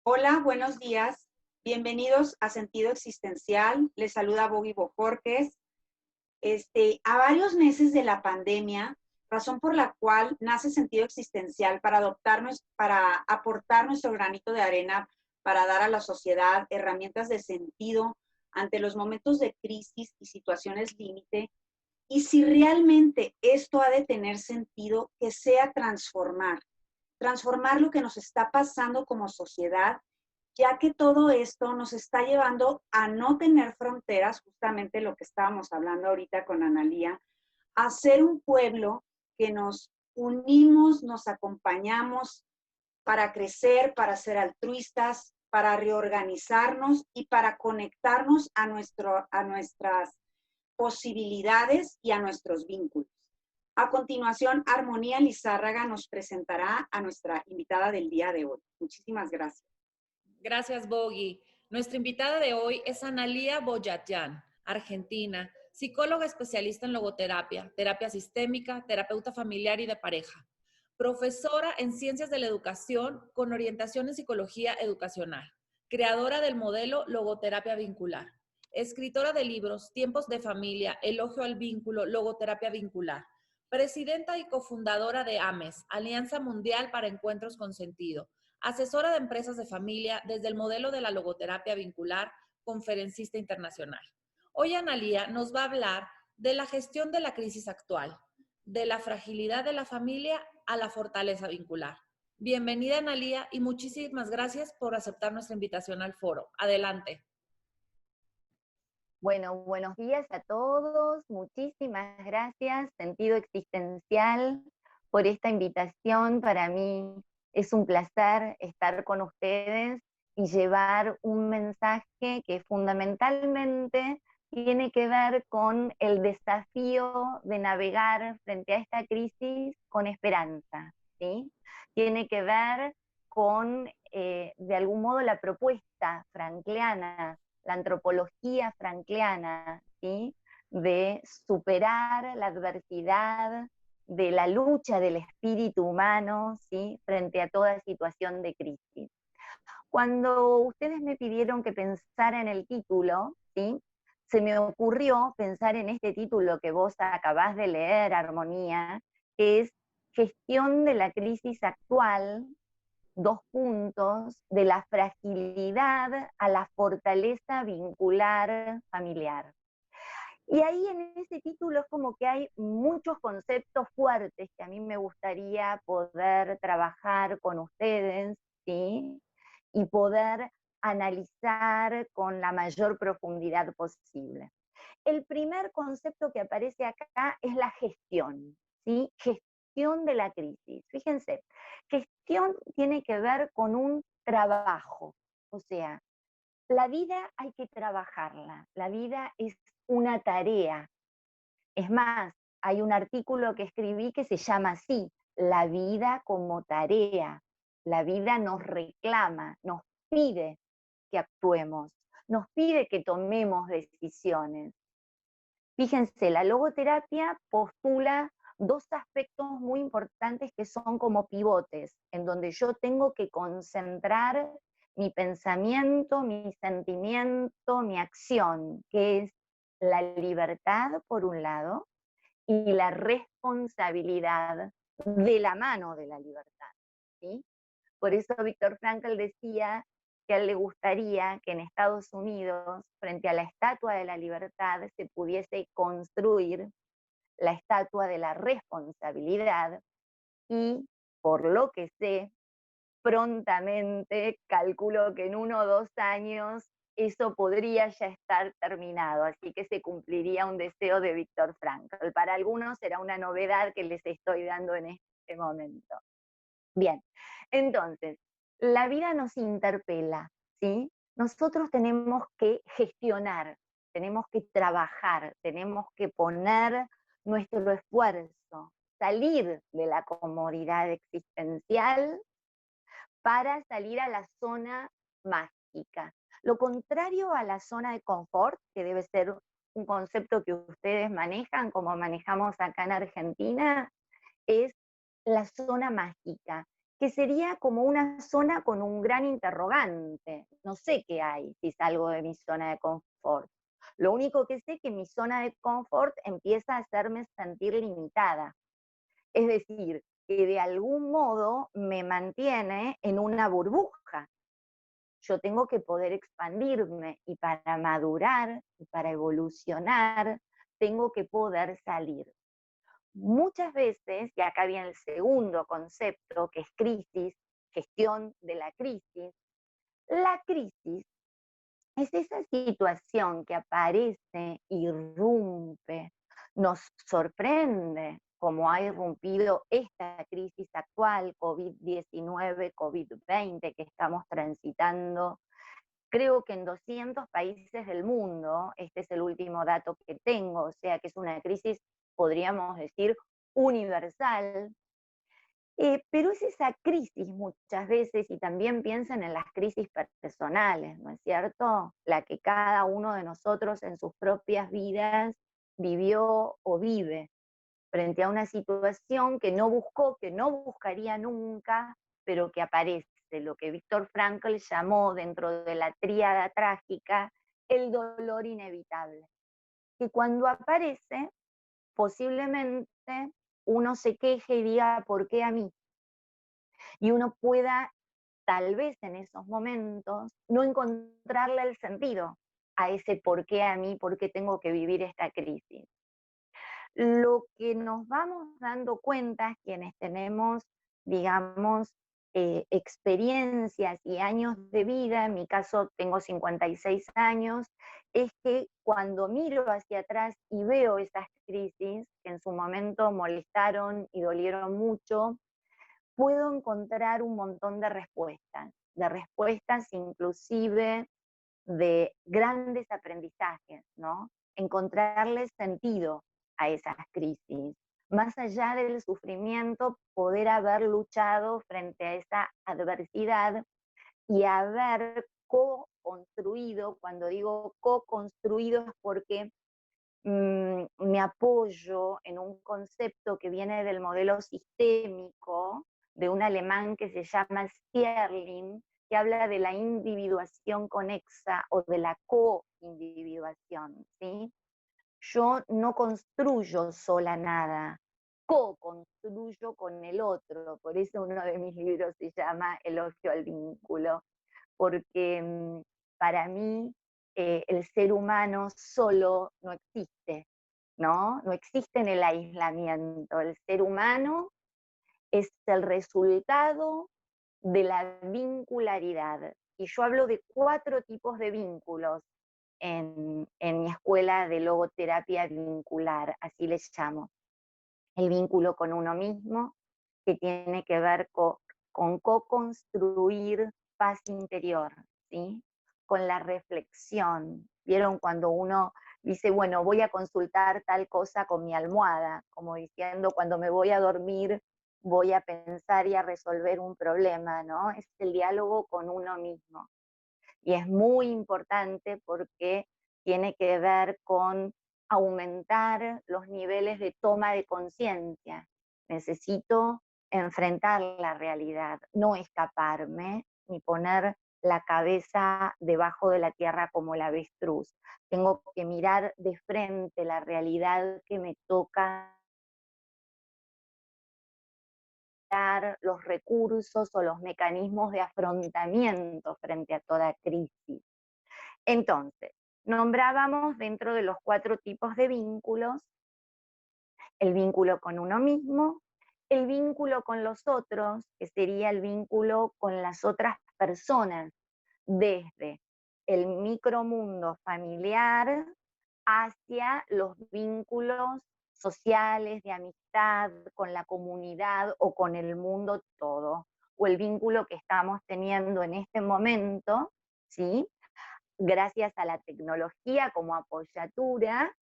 Hola, buenos días. Bienvenidos a Sentido Existencial. Les saluda Bogi Bojorques. A varios meses de la pandemia, razón por la cual nace Sentido Existencial para aportar nuestro granito de arena, para dar a la sociedad herramientas de sentido ante los momentos de crisis y situaciones límite. Y si realmente esto ha de tener sentido, que sea transformar lo que nos está pasando como sociedad, ya que todo esto nos está llevando a no tener fronteras, justamente lo que estábamos hablando ahorita con Analía, a ser un pueblo que nos unimos, nos acompañamos para crecer, para ser altruistas, para reorganizarnos y para conectarnos a nuestras posibilidades y a nuestros vínculos. A continuación, Armonía Lizárraga nos presentará a nuestra invitada del día de hoy. Muchísimas gracias. Gracias, Bogi. Nuestra invitada de hoy es Analía Boyatyan, argentina, psicóloga especialista en logoterapia, terapia sistémica, terapeuta familiar y de pareja, profesora en ciencias de la educación con orientación en psicología educacional, creadora del modelo logoterapia vincular, escritora de libros Tiempos de Familia, Elogio al Vínculo, Logoterapia Vincular, presidenta y cofundadora de AMES, Alianza Mundial para Encuentros con Sentido, asesora de empresas de familia desde el modelo de la logoterapia vincular, conferencista internacional. Hoy Analía nos va a hablar de la gestión de la crisis actual, de la fragilidad de la familia a la fortaleza vincular. Bienvenida Analía y muchísimas gracias por aceptar nuestra invitación al foro. Adelante. Bueno, buenos días a todos. Muchísimas gracias, Sentido Existencial, por esta invitación. Para mí es un placer estar con ustedes y llevar un mensaje que fundamentalmente tiene que ver con el desafío de navegar frente a esta crisis con esperanza, ¿sí? Tiene que ver con, de algún modo, la propuesta frankliana, la antropología frankliana, ¿sí? De superar la adversidad, de la lucha del espíritu humano, ¿sí? Frente a toda situación de crisis. Cuando ustedes me pidieron que pensara en el título, ¿sí? Se me ocurrió pensar en este título que vos acabás de leer, Armonía, que es Gestión de la crisis actual, de la fragilidad a la fortaleza vincular familiar. Y ahí en ese título es como que hay muchos conceptos fuertes que a mí me gustaría poder trabajar con ustedes, ¿sí? Y poder analizar con la mayor profundidad posible. El primer concepto que aparece acá es la gestión, ¿sí? Gestión de la crisis. Fíjense, gestión tiene que ver con un trabajo, o sea, la vida hay que trabajarla, la vida es una tarea. Es más, hay un artículo que escribí que se llama así, La vida como tarea. La vida nos reclama, nos pide que actuemos, nos pide que tomemos decisiones. Fíjense, la logoterapia postula dos aspectos muy importantes que son como pivotes, en donde yo tengo que concentrar mi pensamiento, mi sentimiento, mi acción, que es la libertad por un lado y la responsabilidad de la mano de la libertad, ¿sí? Por eso Viktor Frankl decía que a él le gustaría que en Estados Unidos, frente a la Estatua de la Libertad, se pudiese construir la Estatua de la Responsabilidad y, por lo que sé, prontamente, calculo que en 1 o 2 años, eso podría ya estar terminado, así que se cumpliría un deseo de Viktor Frankl. Para algunos será una novedad que les estoy dando en este momento. Bien, entonces, la vida nos interpela, ¿sí? Nosotros tenemos que gestionar, tenemos que trabajar, tenemos que poner nuestro esfuerzo, salir de la comodidad existencial para salir a la zona mágica. Lo contrario a la zona de confort, que debe ser un concepto que ustedes manejan, como manejamos acá en Argentina, es la zona mágica. que sería como una zona con un gran interrogante. No sé qué hay si salgo de mi zona de confort. Lo único que sé es que mi zona de confort empieza a hacerme sentir limitada. Es decir, que de algún modo me mantiene en una burbuja. Yo tengo que poder expandirme y para madurar y para evolucionar tengo que poder salir. Muchas veces, y acá viene el segundo concepto, que es crisis, gestión de la crisis es esa situación que aparece, irrumpe, nos sorprende, como ha irrumpido esta crisis actual, COVID-19, COVID-20, que estamos transitando. Creo que en 200 países del mundo, este es el último dato que tengo, o sea que es una crisis, podríamos decir, universal, pero es esa crisis muchas veces, y también piensen en las crisis personales, ¿no es cierto? La que cada uno de nosotros en sus propias vidas vivió o vive, frente a una situación que no buscó, que no buscaría nunca, pero que aparece, lo que Viktor Frankl llamó dentro de la tríada trágica, el dolor inevitable. Que cuando aparece, posiblemente uno se queje y diga, ¿por qué a mí? Y uno pueda, tal vez en esos momentos, no encontrarle el sentido a ese por qué a mí, por qué tengo que vivir esta crisis. Lo que nos vamos dando cuenta, quienes tenemos, digamos, experiencias y años de vida, en mi caso tengo 56 años, es que cuando miro hacia atrás y veo esas crisis que en su momento molestaron y dolieron mucho, puedo encontrar un montón de respuestas inclusive de grandes aprendizajes, ¿no? Encontrarle sentido a esas crisis. Más allá del sufrimiento, poder haber luchado frente a esa adversidad y haber co-construido, cuando digo co-construido es porque me apoyo en un concepto que viene del modelo sistémico de un alemán que se llama Stirling, que habla de la individuación conexa o de la co-individuación, ¿sí? Yo no construyo sola nada, co-construyo con el otro, por eso uno de mis libros se llama Elogio al vínculo, porque para mí el ser humano solo no existe, ¿no? No existe en el aislamiento. El ser humano es el resultado de la vincularidad. Y yo hablo de 4 tipos de vínculos en mi escuela de logoterapia vincular, así les llamo. El vínculo con uno mismo, que tiene que ver con co-construir paz interior, ¿sí? Con la reflexión. ¿Vieron cuando uno dice, bueno, voy a consultar tal cosa con mi almohada? Como diciendo, cuando me voy a dormir, voy a pensar y a resolver un problema, ¿no? Es el diálogo con uno mismo. Y es muy importante porque tiene que ver con aumentar los niveles de toma de conciencia. Necesito enfrentar la realidad, no escaparme ni poner la cabeza debajo de la tierra como el avestruz. Tengo que mirar de frente la realidad que me toca, los recursos o los mecanismos de afrontamiento frente a toda crisis. Entonces, nombrábamos dentro de los 4 tipos de vínculos el vínculo con uno mismo, el vínculo con los otros, que sería el vínculo con las otras personas, desde el micromundo familiar hacia los vínculos sociales, de amistad, con la comunidad o con el mundo todo, o el vínculo que estamos teniendo en este momento, ¿sí? Gracias a la tecnología como apoyatura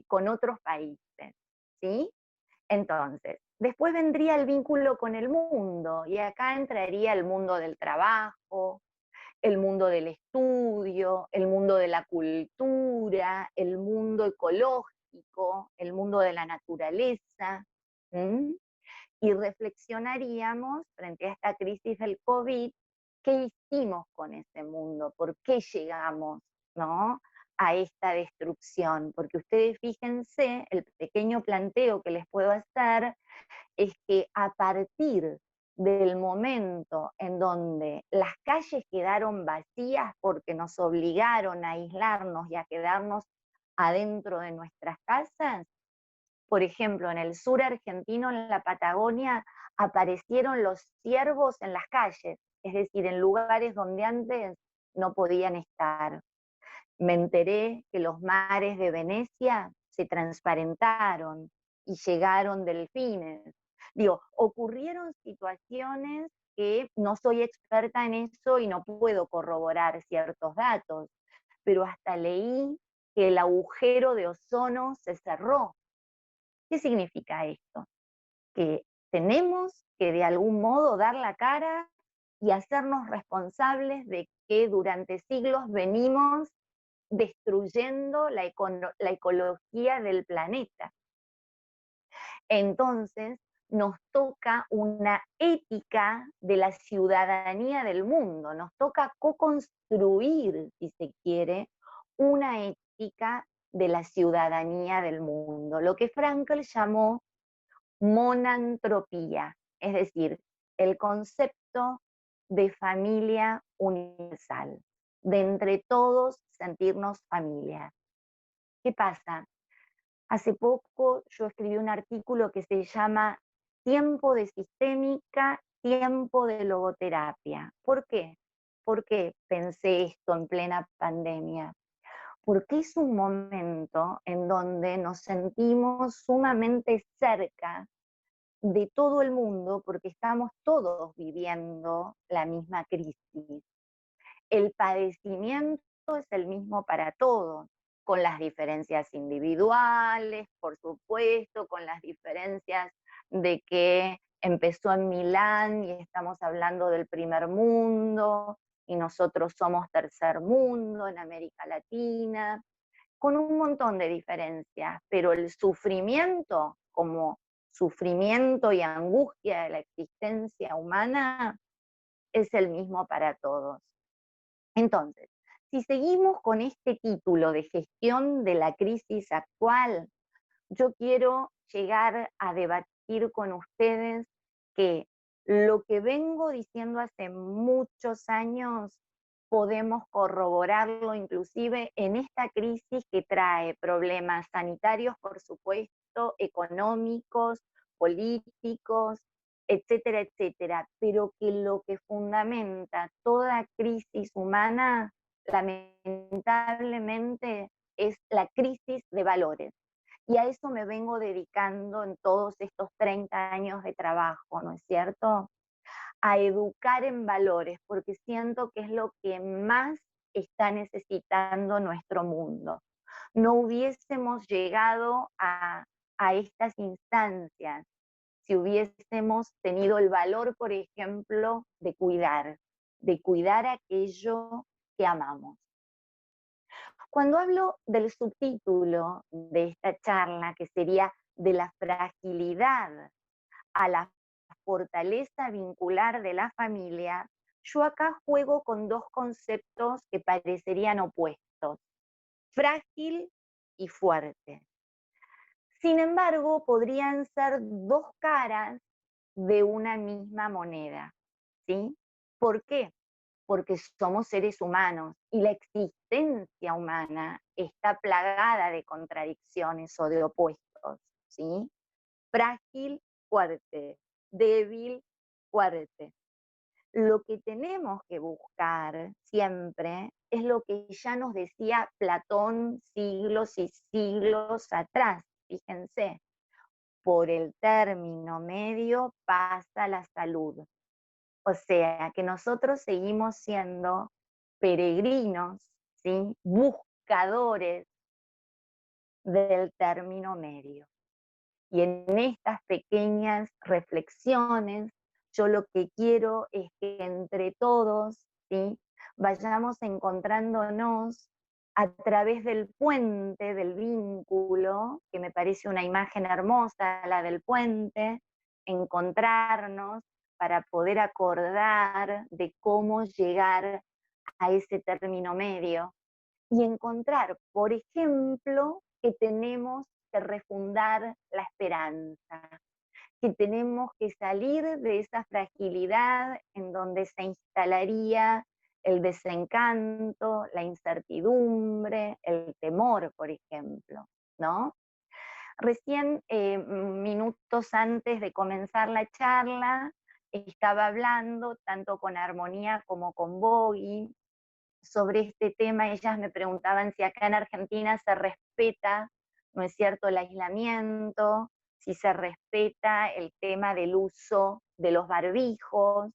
con otros países, ¿sí? Entonces, después vendría el vínculo con el mundo, y acá entraría el mundo del trabajo, el mundo del estudio, el mundo de la cultura, el mundo ecológico, el mundo de la naturaleza, y reflexionaríamos frente a esta crisis del COVID, ¿qué hicimos con ese mundo? ¿Por qué llegamos, ¿no?, a esta destrucción? Porque ustedes fíjense, el pequeño planteo que les puedo hacer es que a partir del momento en donde las calles quedaron vacías porque nos obligaron a aislarnos y a quedarnos adentro de nuestras casas, por ejemplo, en el sur argentino, en la Patagonia, aparecieron los ciervos en las calles, es decir, en lugares donde antes no podían estar. Me enteré que los mares de Venecia se transparentaron y llegaron delfines. Digo, ocurrieron situaciones que no soy experta en eso y no puedo corroborar ciertos datos, pero hasta leí que el agujero de ozono se cerró. ¿Qué significa esto? Que tenemos que de algún modo dar la cara y hacernos responsables de que durante siglos venimos destruyendo la ecología del planeta. Entonces, nos toca una ética de la ciudadanía del mundo, nos toca co-construir, si se quiere, una ética de la ciudadanía del mundo, lo que Frankl llamó monantropía, es decir, el concepto de familia universal, de entre todos sentirnos familia. ¿Qué pasa? Hace poco yo escribí un artículo que se llama Tiempo de sistémica, tiempo de logoterapia. ¿Por qué? ¿Por qué pensé esto en plena pandemia? Porque es un momento en donde nos sentimos sumamente cerca de todo el mundo porque estamos todos viviendo la misma crisis. El padecimiento es el mismo para todos, con las diferencias individuales, por supuesto, con las diferencias de que empezó en Milán y estamos hablando del primer mundo, y nosotros somos tercer mundo en América Latina, con un montón de diferencias, pero el sufrimiento como sufrimiento y angustia de la existencia humana es el mismo para todos. Entonces, si seguimos con este título de gestión de la crisis actual, yo quiero llegar a debatir con ustedes que lo que vengo diciendo hace muchos años podemos corroborarlo inclusive en esta crisis que trae problemas sanitarios, por supuesto, económicos, políticos, etcétera, etcétera, pero que lo que fundamenta toda crisis humana, lamentablemente, es la crisis de valores. Y a eso me vengo dedicando en todos estos 30 años de trabajo, ¿no es cierto? A educar en valores, porque siento que es lo que más está necesitando nuestro mundo. No hubiésemos llegado a estas instancias si hubiésemos tenido el valor, por ejemplo, de cuidar aquello que amamos. Cuando hablo del subtítulo de esta charla, que sería de la fragilidad a la fortaleza vincular de la familia, yo acá juego con dos conceptos que parecerían opuestos, frágil y fuerte. Sin embargo, podrían ser dos caras de una misma moneda, ¿sí? ¿Por qué? Porque somos seres humanos y la existencia humana está plagada de contradicciones o de opuestos, ¿sí? Frágil, fuerte, débil, fuerte. Lo que tenemos que buscar siempre es lo que ya nos decía Platón siglos y siglos atrás, fíjense, por el término medio pasa la salud. O sea, que nosotros seguimos siendo peregrinos, ¿sí? Buscadores del término medio. Y en estas pequeñas reflexiones, yo lo que quiero es que entre todos, ¿sí?, vayamos encontrándonos a través del puente, del vínculo, que me parece una imagen hermosa, la del puente, encontrarnos para poder acordar de cómo llegar a ese término medio y encontrar, por ejemplo, que tenemos que refundar la esperanza, que tenemos que salir de esa fragilidad en donde se instalaría el desencanto, la incertidumbre, el temor, por ejemplo, ¿no? Recién, minutos antes de comenzar la charla, estaba hablando tanto con Armonía como con Bogi sobre este tema. Ellas me preguntaban si acá en Argentina se respeta, ¿no es cierto?, el aislamiento, si se respeta el tema del uso de los barbijos.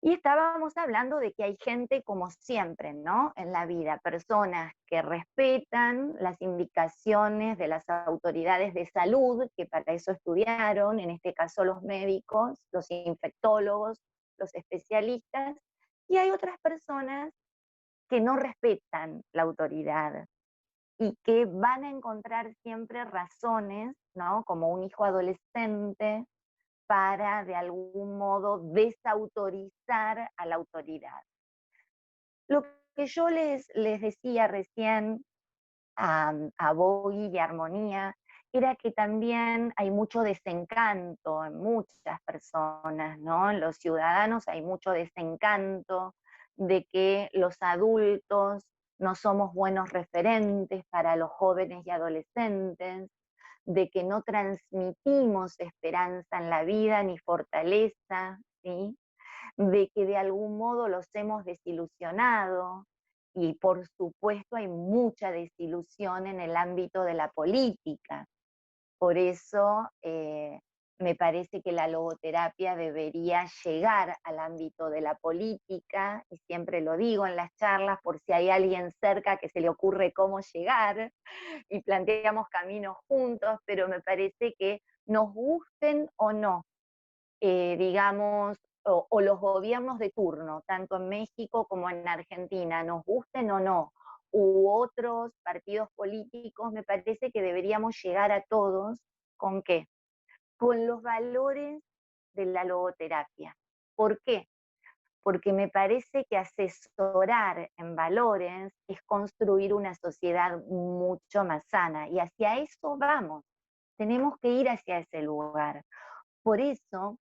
Y estábamos hablando de que hay gente como siempre, ¿no? En la vida, personas que respetan las indicaciones de las autoridades de salud, que para eso estudiaron, en este caso los médicos, los infectólogos, los especialistas, y hay otras personas que no respetan la autoridad y que van a encontrar siempre razones, ¿no? Como un hijo adolescente, para de algún modo desautorizar a la autoridad. Lo que yo les decía recién a Bogi y a Armonía era que también hay mucho desencanto en muchas personas, ¿no? En los ciudadanos hay mucho desencanto de que los adultos no somos buenos referentes para los jóvenes y adolescentes, de que no transmitimos esperanza en la vida ni fortaleza, ¿sí? De que de algún modo los hemos desilusionado, y por supuesto hay mucha desilusión en el ámbito de la política. Por eso me parece que la logoterapia debería llegar al ámbito de la política, y siempre lo digo en las charlas por si hay alguien cerca que se le ocurre cómo llegar, y planteamos caminos juntos, pero me parece que nos gusten o no, digamos, o los gobiernos de turno, tanto en México como en Argentina, nos gusten o no, u otros partidos políticos, me parece que deberíamos llegar a todos, ¿con qué? Con los valores de la logoterapia. ¿Por qué? Porque me parece que asesorar en valores es construir una sociedad mucho más sana, y hacia eso vamos, tenemos que ir hacia ese lugar. Por eso,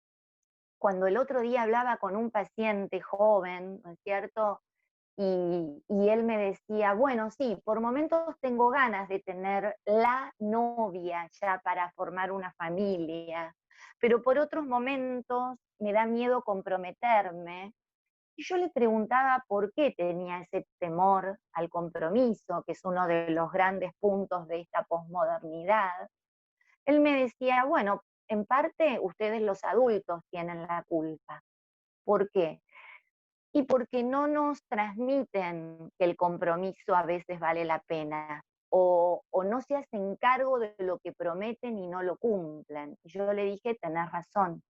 cuando el otro día hablaba con un paciente joven, ¿no es cierto?, y él me decía, bueno, sí, por momentos tengo ganas de tener la novia ya para formar una familia, pero por otros momentos me da miedo comprometerme. Y yo le preguntaba por qué tenía ese temor al compromiso, que es uno de los grandes puntos de esta posmodernidad. Él me decía, bueno, en parte ustedes los adultos tienen la culpa. ¿Por qué? Y porque no nos transmiten que el compromiso a veces vale la pena, o no se hacen cargo de lo que prometen y no lo cumplen. Y yo le dije, tenés razón.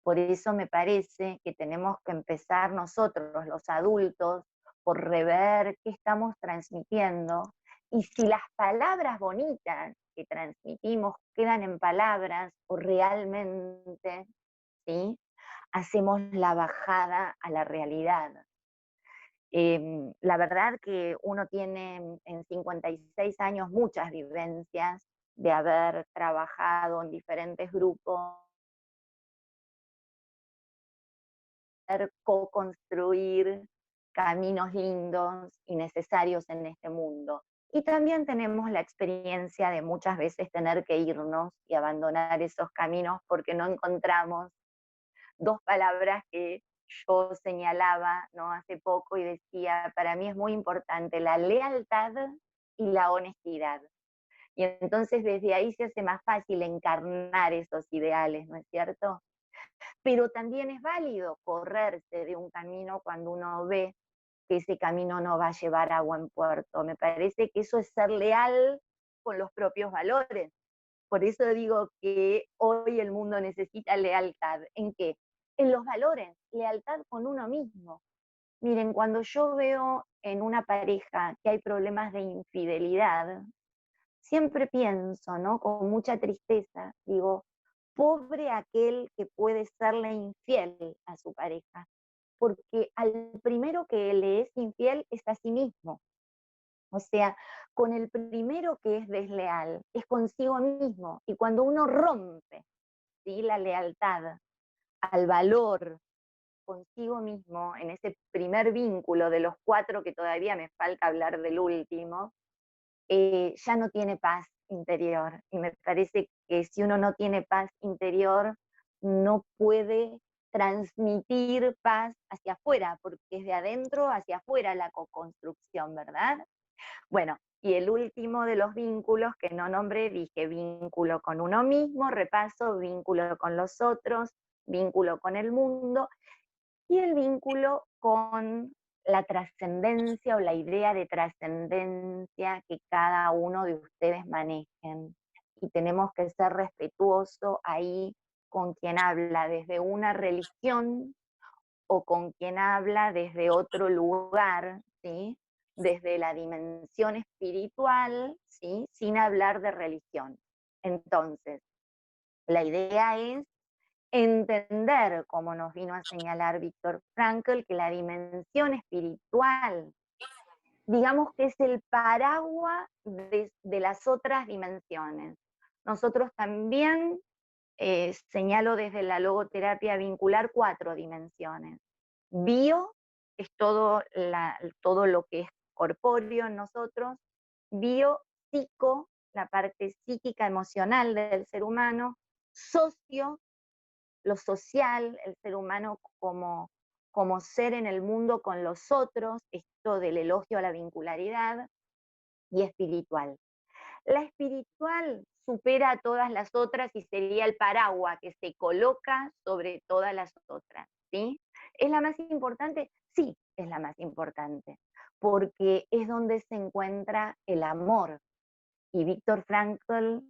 Por eso me parece que tenemos que empezar nosotros, los adultos, por rever qué estamos transmitiendo, y si las palabras bonitas que transmitimos quedan en palabras o realmente, ¿sí?, hacemos la bajada a la realidad. La verdad que uno tiene en 56 años muchas vivencias de haber trabajado en diferentes grupos, co-construir caminos lindos y necesarios en este mundo. Y también tenemos la experiencia de muchas veces tener que irnos y abandonar esos caminos porque no encontramos dos palabras que yo señalaba, ¿no?, hace poco, y decía, para mí es muy importante la lealtad y la honestidad. Y entonces desde ahí se hace más fácil encarnar esos ideales, ¿no es cierto? Pero también es válido correrse de un camino cuando uno ve que ese camino no va a llevar a buen puerto. Me parece que eso es ser leal con los propios valores. Por eso digo que hoy el mundo necesita lealtad. ¿En qué? En los valores, lealtad con uno mismo. Miren, cuando yo veo en una pareja que hay problemas de infidelidad, siempre pienso, ¿no? Con mucha tristeza, digo, pobre aquel que puede serle infiel a su pareja, porque al primero que le es infiel es a sí mismo. O sea, con el primero que es desleal es consigo mismo. Y cuando uno rompe, ¿sí?, la lealtad al valor consigo mismo, en ese primer vínculo de los 4 que todavía me falta hablar del último, ya no tiene paz interior. Y me parece que si uno no tiene paz interior, no puede transmitir paz hacia afuera, porque es de adentro hacia afuera la co-construcción, ¿verdad? Bueno, y el último de los vínculos que no nombré, dije vínculo con uno mismo, repaso, vínculo con los otros, vínculo con el mundo, y el vínculo con la trascendencia o la idea de trascendencia que cada uno de ustedes manejen. Y tenemos que ser respetuosos ahí con quien habla desde una religión o con quien habla desde otro lugar, ¿sí?, desde la dimensión espiritual, ¿sí?, sin hablar de religión. Entonces, la idea es entender, como nos vino a señalar Viktor Frankl, que la dimensión espiritual, digamos que es el paraguas de las otras dimensiones. Nosotros también, señalo desde la logoterapia vincular, 4 dimensiones. Bio es todo lo que es corpóreo en nosotros. Bio, psico, la parte psíquica emocional del ser humano. Socio, lo social, el ser humano como ser en el mundo con los otros, esto del elogio a la vincularidad. Y espiritual. La espiritual supera a todas las otras y sería el paraguas que se coloca sobre todas las otras, ¿sí? ¿Es la más importante? Sí, es la más importante, porque es donde se encuentra el amor. Y Viktor Frankl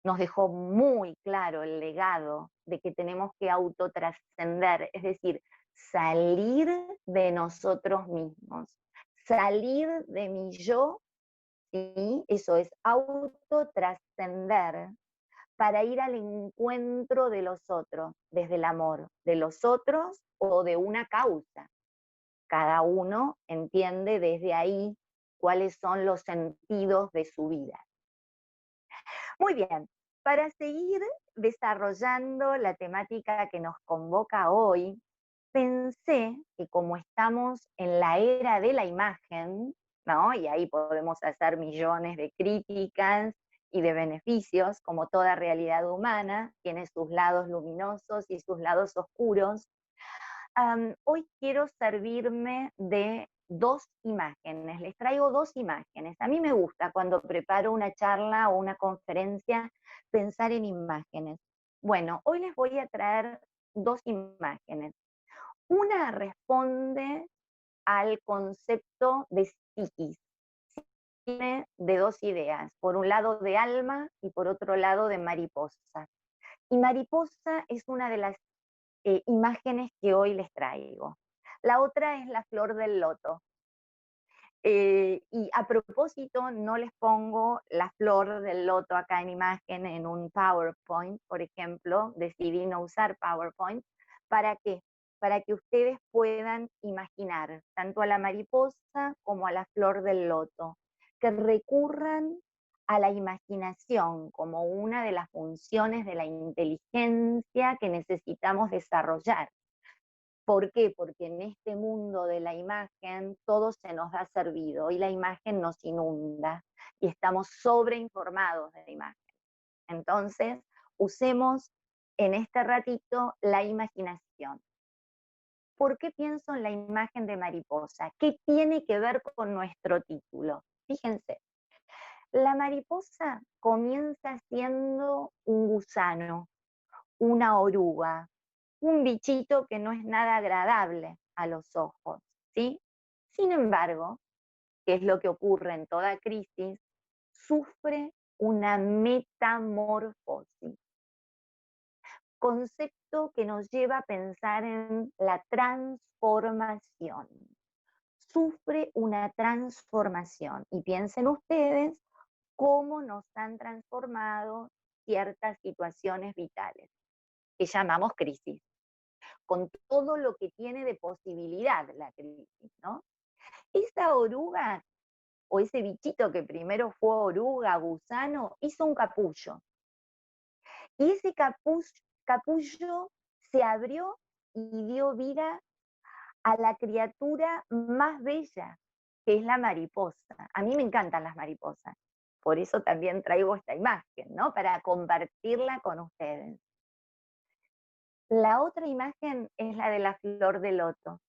nos dejó muy claro el legado de que tenemos que autotrascender, es decir, salir de nosotros mismos, salir de mi yo. ¿Sí? Eso es autotrascender para ir al encuentro de los otros, desde el amor, de los otros o de una causa. Cada uno entiende desde ahí cuáles son los sentidos de su vida. Muy bien, para seguir desarrollando la temática que nos convoca hoy, pensé que como estamos en la era de la imagen, ¿no?, y ahí podemos hacer millones de críticas y de beneficios, como toda realidad humana, tiene sus lados luminosos y sus lados oscuros, hoy quiero servirme de 2 imágenes. Les traigo 2 imágenes. A mí me gusta cuando preparo una charla o una conferencia pensar en imágenes. Bueno, hoy les voy a traer 2 imágenes. Una responde al concepto de psiquis. Tiene de 2 ideas, por un lado de alma y por otro lado de mariposa. Y mariposa es una de las imágenes que hoy les traigo. La otra es la flor del loto. Y a propósito, no les pongo la flor del loto acá en imagen en un PowerPoint, por ejemplo, decidí no usar PowerPoint. ¿Para qué? Para que ustedes puedan imaginar tanto a la mariposa como a la flor del loto, que recurran a la imaginación como una de las funciones de la inteligencia que necesitamos desarrollar. ¿Por qué? Porque en este mundo de la imagen todo se nos da servido y la imagen nos inunda y estamos sobreinformados de la imagen. Entonces, usemos en este ratito la imaginación. ¿Por qué pienso en la imagen de mariposa? ¿Qué tiene que ver con nuestro título? Fíjense, la mariposa comienza siendo un gusano, una oruga, un bichito que no es nada agradable a los ojos, ¿sí? Sin embargo, que es lo que ocurre en toda crisis, sufre una metamorfosis, concepto que nos lleva a pensar en la transformación. Sufre una transformación. Y piensen ustedes cómo nos han transformado ciertas situaciones vitales, que llamamos crisis, con todo lo que tiene de posibilidad la crisis, ¿no? Esa oruga o ese bichito que primero fue oruga, gusano, hizo un capullo. Y ese capullo se abrió y dio vida a la criatura más bella, que es la mariposa. A mí me encantan las mariposas, por eso también traigo esta imagen, ¿no? Para compartirla con ustedes. La otra imagen es la de la flor de loto.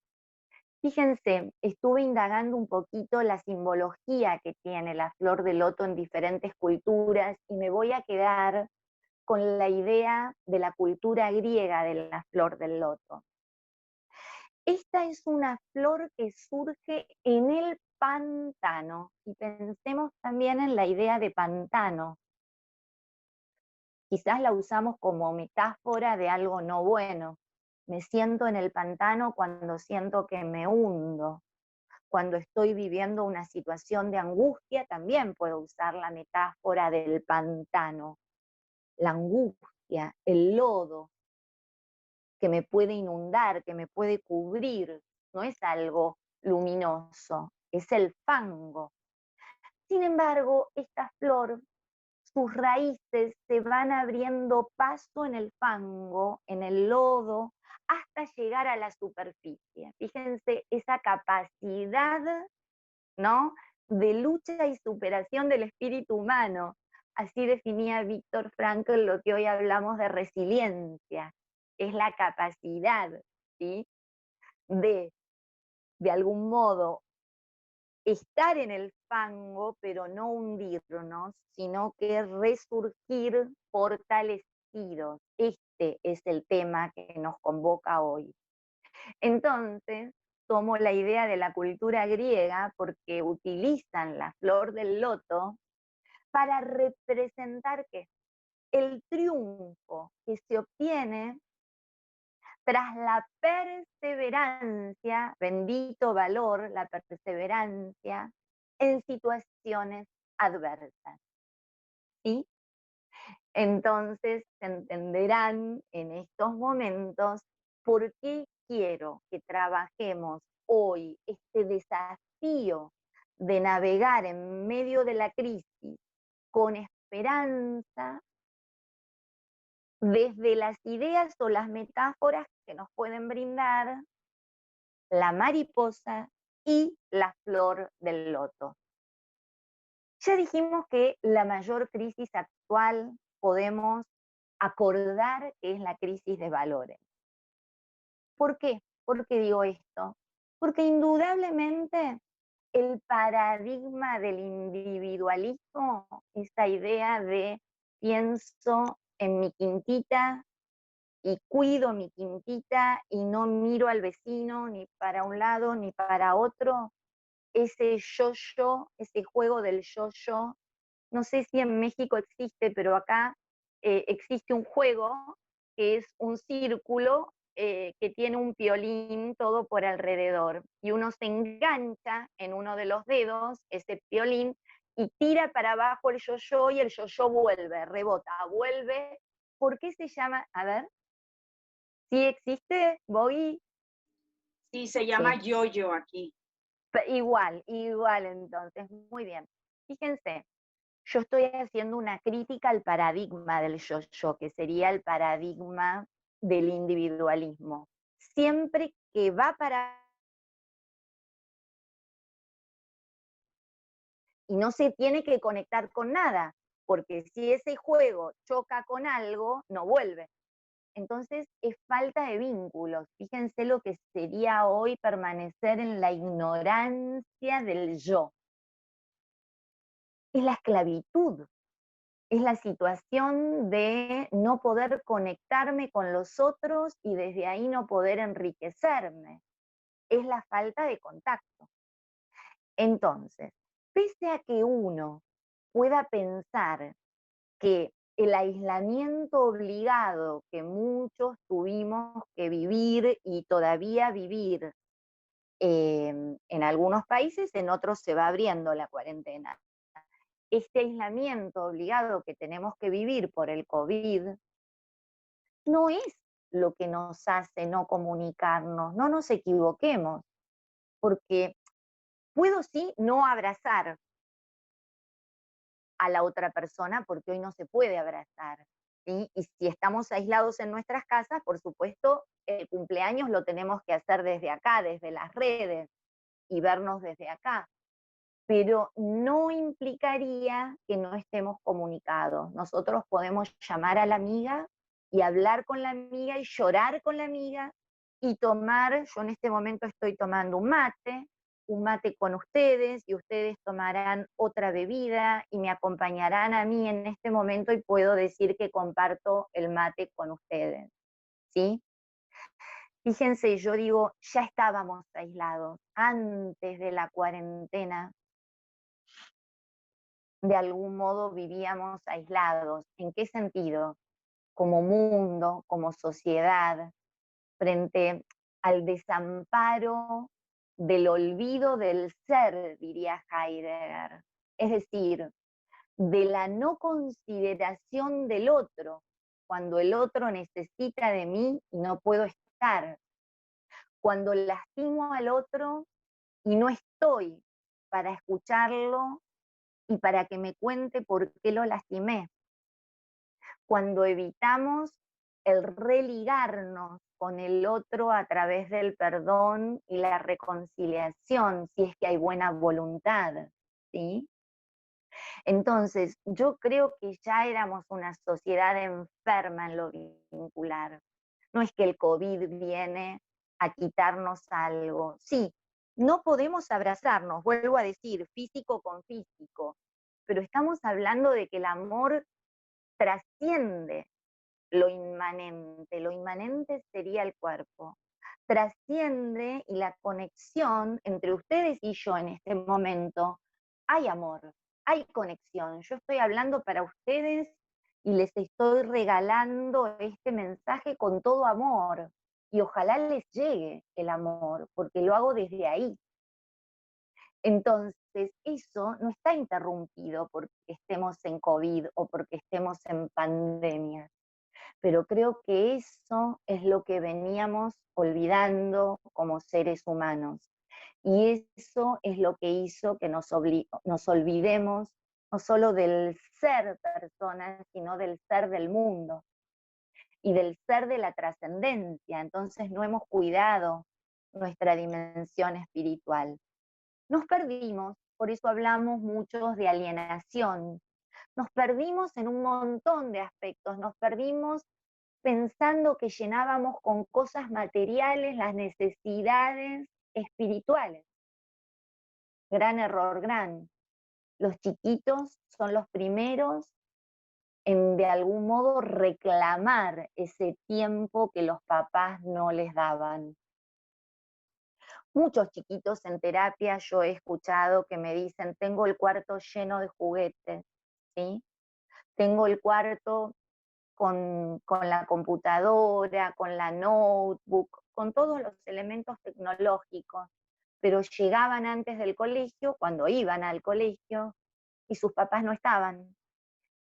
Fíjense, estuve indagando un poquito la simbología que tiene la flor de loto en diferentes culturas y me voy a quedar con la idea de la cultura griega de la flor del loto. Esta es una flor que surge en el pantano y pensemos también en la idea de pantano. Quizás la usamos como metáfora de algo no bueno. Me siento en el pantano cuando siento que me hundo. Cuando estoy viviendo una situación de angustia, también puedo usar la metáfora del pantano. La angustia, el lodo, que me puede inundar, que me puede cubrir, no es algo luminoso, es el fango. Sin embargo, esta flor, sus raíces se van abriendo paso en el fango, en el lodo, hasta llegar a la superficie. Fíjense esa capacidad, ¿no?, de lucha y superación del espíritu humano. Así definía Víctor Frankl lo que hoy hablamos de resiliencia. Es la capacidad, ¿sí?, de algún modo estar en el fango, pero no hundirnos, sino que resurgir fortalecidos. Este es el tema que nos convoca hoy. Entonces, tomo la idea de la cultura griega porque utilizan la flor del loto para representar que el triunfo que se obtiene tras la perseverancia, bendito valor, la perseverancia, en situaciones adversas. ¿Sí? Entonces entenderán en estos momentos por qué quiero que trabajemos hoy este desafío de navegar en medio de la crisis con esperanza, desde las ideas o las metáforas que nos pueden brindar la mariposa y la flor del loto. Ya dijimos que la mayor crisis actual podemos acordar que es la crisis de valores. ¿Por qué? ¿Por qué digo esto? Porque indudablemente el paradigma del individualismo, esta idea de pienso en mi quintita y cuido mi quintita y no miro al vecino ni para un lado ni para otro, ese yo-yo, ese juego del yo-yo, no sé si en México existe, pero acá existe un juego que es un círculo que tiene un piolín todo por alrededor, y uno se engancha en uno de los dedos, ese piolín, y tira para abajo el yo-yo y el yo-yo vuelve, rebota, vuelve. ¿Por qué se llama? A ver, ¿sí existe, Boggy? Sí, se llama Sí. yo-yo aquí. Igual, entonces, muy bien. Fíjense, yo estoy haciendo una crítica al paradigma del yo-yo, que sería el paradigma del individualismo. Siempre que va para... y no se tiene que conectar con nada, porque si ese juego choca con algo, no vuelve. Entonces es falta de vínculos. Fíjense lo que sería hoy permanecer en la ignorancia del yo. Es la esclavitud, es la situación de no poder conectarme con los otros y desde ahí no poder enriquecerme. Es la falta de contacto. Entonces, pese a que uno pueda pensar que el aislamiento obligado que muchos tuvimos que vivir y todavía vivir en algunos países, en otros se va abriendo la cuarentena. este aislamiento obligado que tenemos que vivir por el COVID no es lo que nos hace no comunicarnos, no nos equivoquemos, porque puedo sí no abrazar a la otra persona porque hoy no se puede abrazar, ¿sí? Y si estamos aislados en nuestras casas, por supuesto, el cumpleaños lo tenemos que hacer desde acá, desde las redes, y vernos desde acá. Pero no implicaría que no estemos comunicados. Nosotros podemos llamar a la amiga y hablar con la amiga y llorar con la amiga y tomar, yo en este momento estoy tomando un mate con ustedes y ustedes tomarán otra bebida y me acompañarán a mí en este momento y puedo decir que comparto el mate con ustedes, ¿sí? Fíjense, yo digo, ya estábamos aislados antes de la cuarentena, de algún modo vivíamos aislados. ¿En qué sentido? Como mundo, como sociedad, frente al desamparo del olvido del ser, diría Heidegger. Es decir, de la no consideración del otro, cuando el otro necesita de mí y no puedo estar, cuando lastimo al otro y no estoy para escucharlo y para que me cuente por qué lo lastimé, cuando evitamos el religarnos con el otro a través del perdón y la reconciliación, si es que hay buena voluntad, ¿sí? Entonces, yo creo que ya éramos una sociedad enferma en lo vincular. No es que el COVID viene a quitarnos algo. Sí, no podemos abrazarnos, vuelvo a decir, físico con físico, pero estamos hablando de que el amor trasciende lo inmanente sería el cuerpo, trasciende y la conexión entre ustedes y yo en este momento, hay amor, hay conexión, yo estoy hablando para ustedes y les estoy regalando este mensaje con todo amor y ojalá les llegue el amor, porque lo hago desde ahí. Entonces, eso no está interrumpido porque estemos en COVID o porque estemos en pandemia, pero creo que eso es lo que veníamos olvidando como seres humanos. Y eso es lo que hizo que nos olvidemos no solo del ser personas, sino del ser del mundo y del ser de la trascendencia. Entonces no hemos cuidado nuestra dimensión espiritual. Nos perdimos, por eso hablamos muchos de alienación. Nos perdimos en un montón de aspectos, nos perdimos pensando que llenábamos con cosas materiales las necesidades espirituales. Gran error, gran. Los chiquitos son los primeros en de algún modo reclamar ese tiempo que los papás no les daban. Muchos chiquitos en terapia yo he escuchado que me dicen, tengo el cuarto lleno de juguetes, ¿sí? Tengo el cuarto con la computadora, con la notebook, con todos los elementos tecnológicos, pero llegaban antes del colegio, cuando iban al colegio, y sus papás no estaban.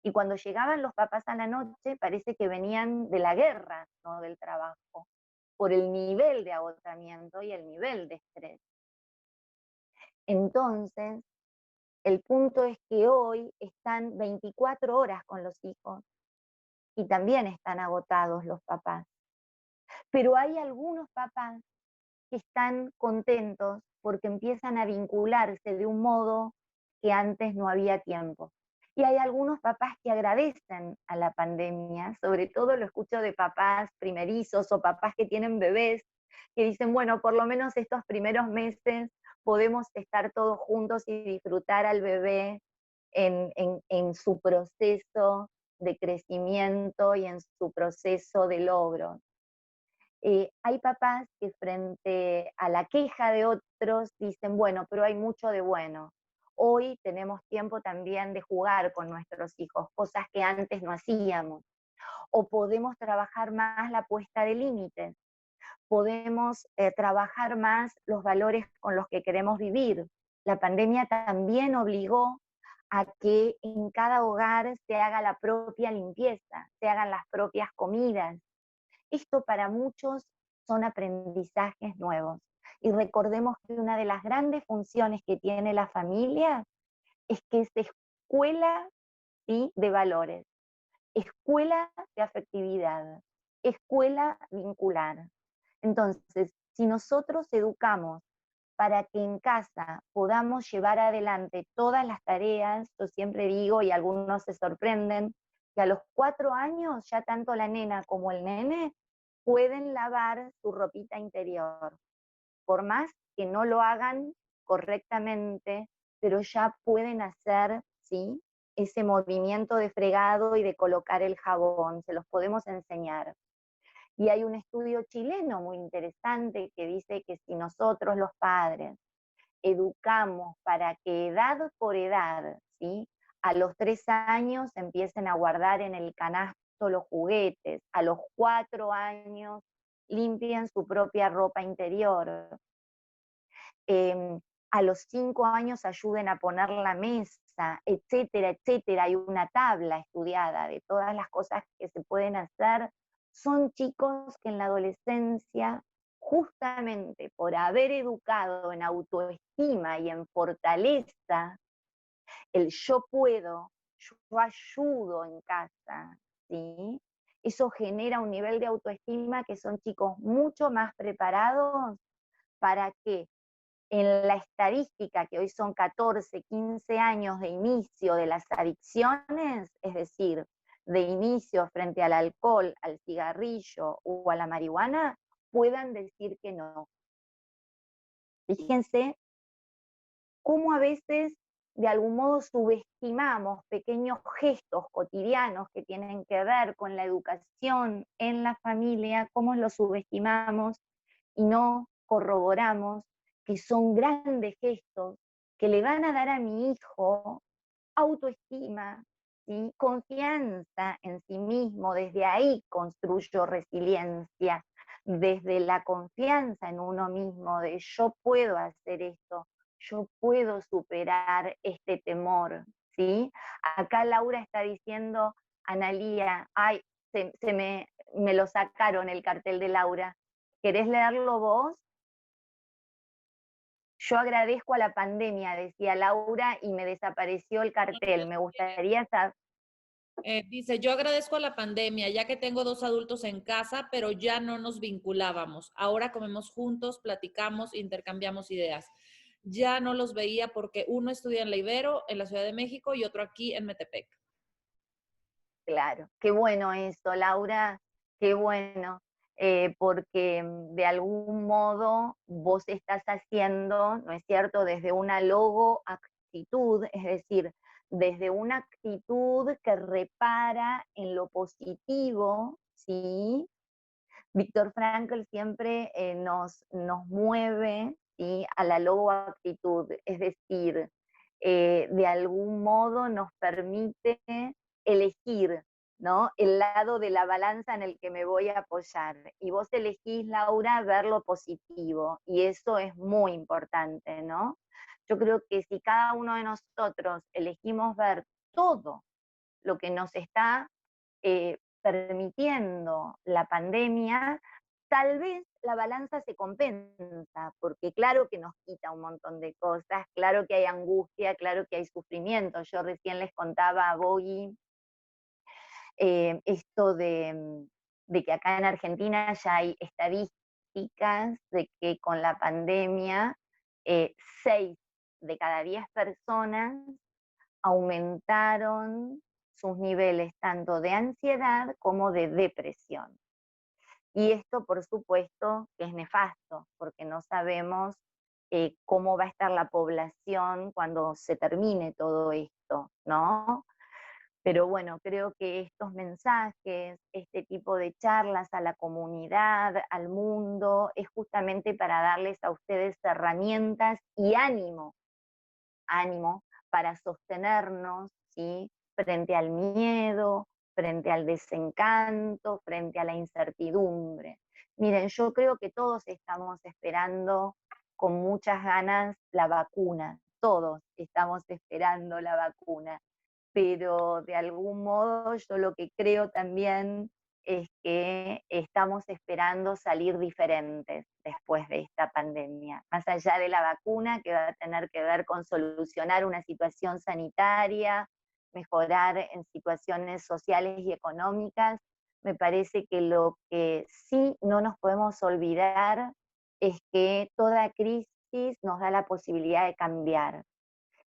Y cuando llegaban los papás a la noche, parece que venían de la guerra, no del trabajo, por el nivel de agotamiento y el nivel de estrés. Entonces, el punto es que hoy están 24 horas con los hijos y también están agotados los papás. Pero hay algunos papás que están contentos porque empiezan a vincularse de un modo que antes no había tiempo. Y hay algunos papás que agradecen a la pandemia, sobre todo lo escucho de papás primerizos o papás que tienen bebés, que dicen, bueno, por lo menos estos primeros meses podemos estar todos juntos y disfrutar al bebé en su proceso de crecimiento y en su proceso de logro. Hay papás que frente a la queja de otros dicen, bueno, pero hay mucho de bueno. Hoy tenemos tiempo también de jugar con nuestros hijos, cosas que antes no hacíamos. O podemos trabajar más la puesta de límites. Podemos trabajar más los valores con los que queremos vivir. La pandemia también obligó a que en cada hogar se haga la propia limpieza, se hagan las propias comidas. Esto para muchos son aprendizajes nuevos. Y recordemos que una de las grandes funciones que tiene la familia es que es escuela, ¿sí?, de valores, escuela de afectividad, escuela vincular. Entonces, si nosotros educamos para que en casa podamos llevar adelante todas las tareas, yo siempre digo, y algunos se sorprenden, que a los 4 años ya tanto la nena como el nene pueden lavar su ropita interior, por más que no lo hagan correctamente, pero ya pueden hacer, ¿sí?, ese movimiento de fregado y de colocar el jabón, se los podemos enseñar. Y hay un estudio chileno muy interesante que dice que si nosotros los padres educamos para que edad por edad, ¿sí?, a los 3 años empiecen a guardar en el canasto los juguetes, a los 4 años limpien su propia ropa interior, a los 5 años ayuden a poner la mesa, etcétera, etcétera. Hay una tabla estudiada de todas las cosas que se pueden hacer. Son chicos que en la adolescencia, justamente por haber educado en autoestima y en fortaleza, el yo puedo, yo ayudo en casa, ¿sí? Eso genera un nivel de autoestima que son chicos mucho más preparados para que en la estadística, que hoy son 14, 15 años de inicio de las adicciones, es decir, de inicio frente al alcohol, al cigarrillo o a la marihuana, puedan decir que no. Fíjense cómo a veces de algún modo subestimamos pequeños gestos cotidianos que tienen que ver con la educación en la familia, cómo los subestimamos y no corroboramos que son grandes gestos que le van a dar a mi hijo autoestima, ¿sí?, confianza en sí mismo. Desde ahí construyo resiliencia, desde la confianza en uno mismo, de yo puedo hacer esto, yo puedo superar este temor, ¿sí? Acá Laura está diciendo, Analía, ay, me lo sacaron el cartel de Laura. ¿Querés leerlo vos? Yo agradezco a la pandemia, decía Laura, y me desapareció el cartel. Me gustaría saber. Dice, yo agradezco a la pandemia, ya que tengo 2 adultos en casa, pero ya no nos vinculábamos. Ahora comemos juntos, platicamos, intercambiamos ideas. Ya no los veía porque uno estudia en la Ibero, en la Ciudad de México, y otro aquí en Metepec. Claro, qué bueno eso, Laura, qué bueno, porque de algún modo vos estás haciendo, ¿no es cierto?, desde una logo actitud, es decir, desde una actitud que repara en lo positivo, ¿sí? Víctor Frankl siempre nos mueve, ¿sí?, a la logo actitud, es decir, de algún modo nos permite elegir, ¿no?, el lado de la balanza en el que me voy a apoyar. Y vos elegís, Laura, ver lo positivo, y eso es muy importante, ¿no? Yo creo que si cada uno de nosotros elegimos ver todo lo que nos está permitiendo la pandemia, tal vez la balanza se compensa, porque claro que nos quita un montón de cosas, claro que hay angustia, claro que hay sufrimiento. Yo recién les contaba a Bogi esto de que acá en Argentina ya hay estadísticas de que con la pandemia 6 de cada 10 personas aumentaron sus niveles tanto de ansiedad como de depresión. Y esto, por supuesto, que es nefasto, porque no sabemos cómo va a estar la población cuando se termine todo esto, ¿no? Pero bueno, creo que estos mensajes, este tipo de charlas a la comunidad, al mundo, es justamente para darles a ustedes herramientas y ánimo para sostenernos, ¿sí?, frente al miedo, frente al desencanto, frente a la incertidumbre. Miren, yo creo que todos estamos esperando con muchas ganas la vacuna. todos estamos esperando la vacuna, pero de algún modo yo lo que creo también es que estamos esperando salir diferentes después de esta pandemia, más allá de la vacuna que va a tener que ver con solucionar una situación sanitaria, mejorar en situaciones sociales y económicas. Me parece que lo que sí no nos podemos olvidar es que toda crisis nos da la posibilidad de cambiar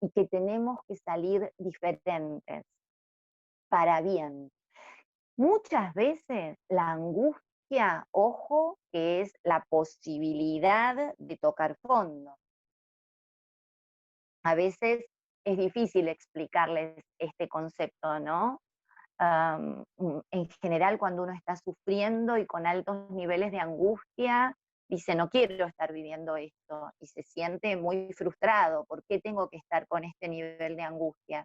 y que tenemos que salir diferentes, para bien. Muchas veces la angustia, ojo, que es la posibilidad de tocar fondo. A veces es difícil explicarles este concepto, ¿no? En general, cuando uno está sufriendo y con altos niveles de angustia, dice, no quiero estar viviendo esto, y se siente muy frustrado, ¿por qué tengo que estar con este nivel de angustia?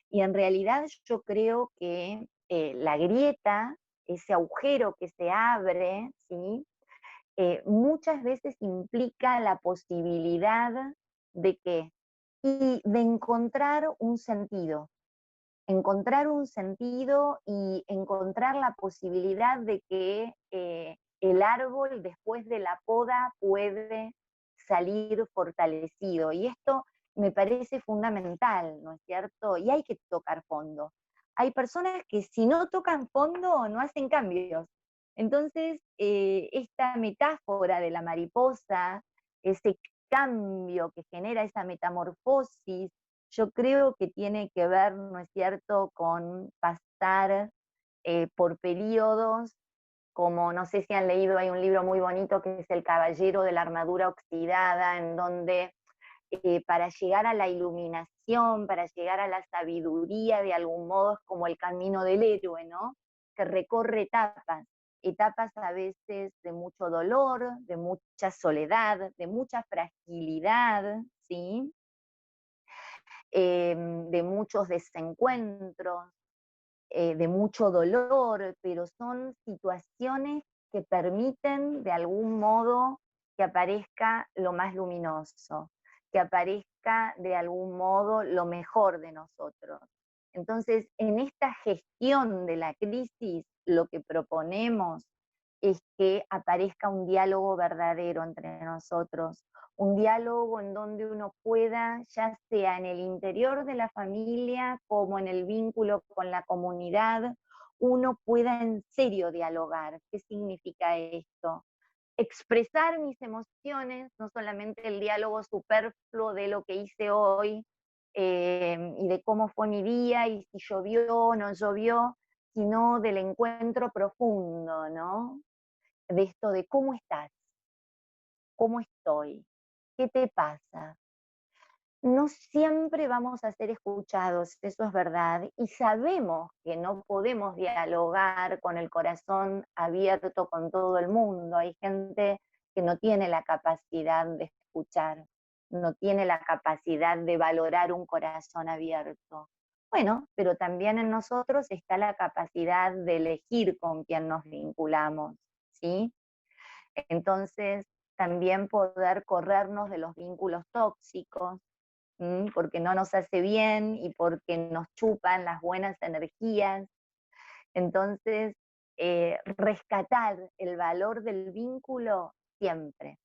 Y en realidad yo creo que la grieta, ese agujero que se abre, ¿sí? Muchas veces implica la posibilidad de que, y de encontrar un sentido y encontrar la posibilidad de que el árbol después de la poda puede salir fortalecido. Y esto me parece fundamental, ¿no es cierto? Y hay que tocar fondo. Hay personas que si no tocan fondo no hacen cambios. Entonces, esta metáfora de la mariposa, ese cambio que genera esa metamorfosis, yo creo que tiene que ver, ¿no es cierto?, con pasar por periodos, como no sé si han leído, hay un libro muy bonito que es El Caballero de la Armadura Oxidada, en donde para llegar a la iluminación, para llegar a la sabiduría, de algún modo es como el camino del héroe, ¿no? Que recorre etapas a veces de mucho dolor, de mucha soledad, de mucha fragilidad, ¿sí? De muchos desencuentros, de mucho dolor, pero son situaciones que permiten de algún modo que aparezca lo más luminoso, que aparezca de algún modo lo mejor de nosotros. Entonces, en esta gestión de la crisis, lo que proponemos es que aparezca un diálogo verdadero entre nosotros, un diálogo en donde uno pueda, ya sea en el interior de la familia como en el vínculo con la comunidad, uno pueda en serio dialogar. ¿Qué significa esto? Expresar mis emociones, no solamente el diálogo superfluo de lo que hice hoy y de cómo fue mi día y si llovió o no llovió, sino del encuentro profundo, ¿no? De esto de cómo estás, cómo estoy, qué te pasa. No siempre vamos a ser escuchados, eso es verdad, y sabemos que no podemos dialogar con el corazón abierto con todo el mundo. Hay gente que no tiene la capacidad de escuchar, no tiene la capacidad de valorar un corazón abierto. Bueno, pero también en nosotros está la capacidad de elegir con quién nos vinculamos, ¿sí? Entonces, también poder corrernos de los vínculos tóxicos, porque no nos hace bien y porque nos chupan las buenas energías. Entonces, rescatar el valor del vínculo siempre.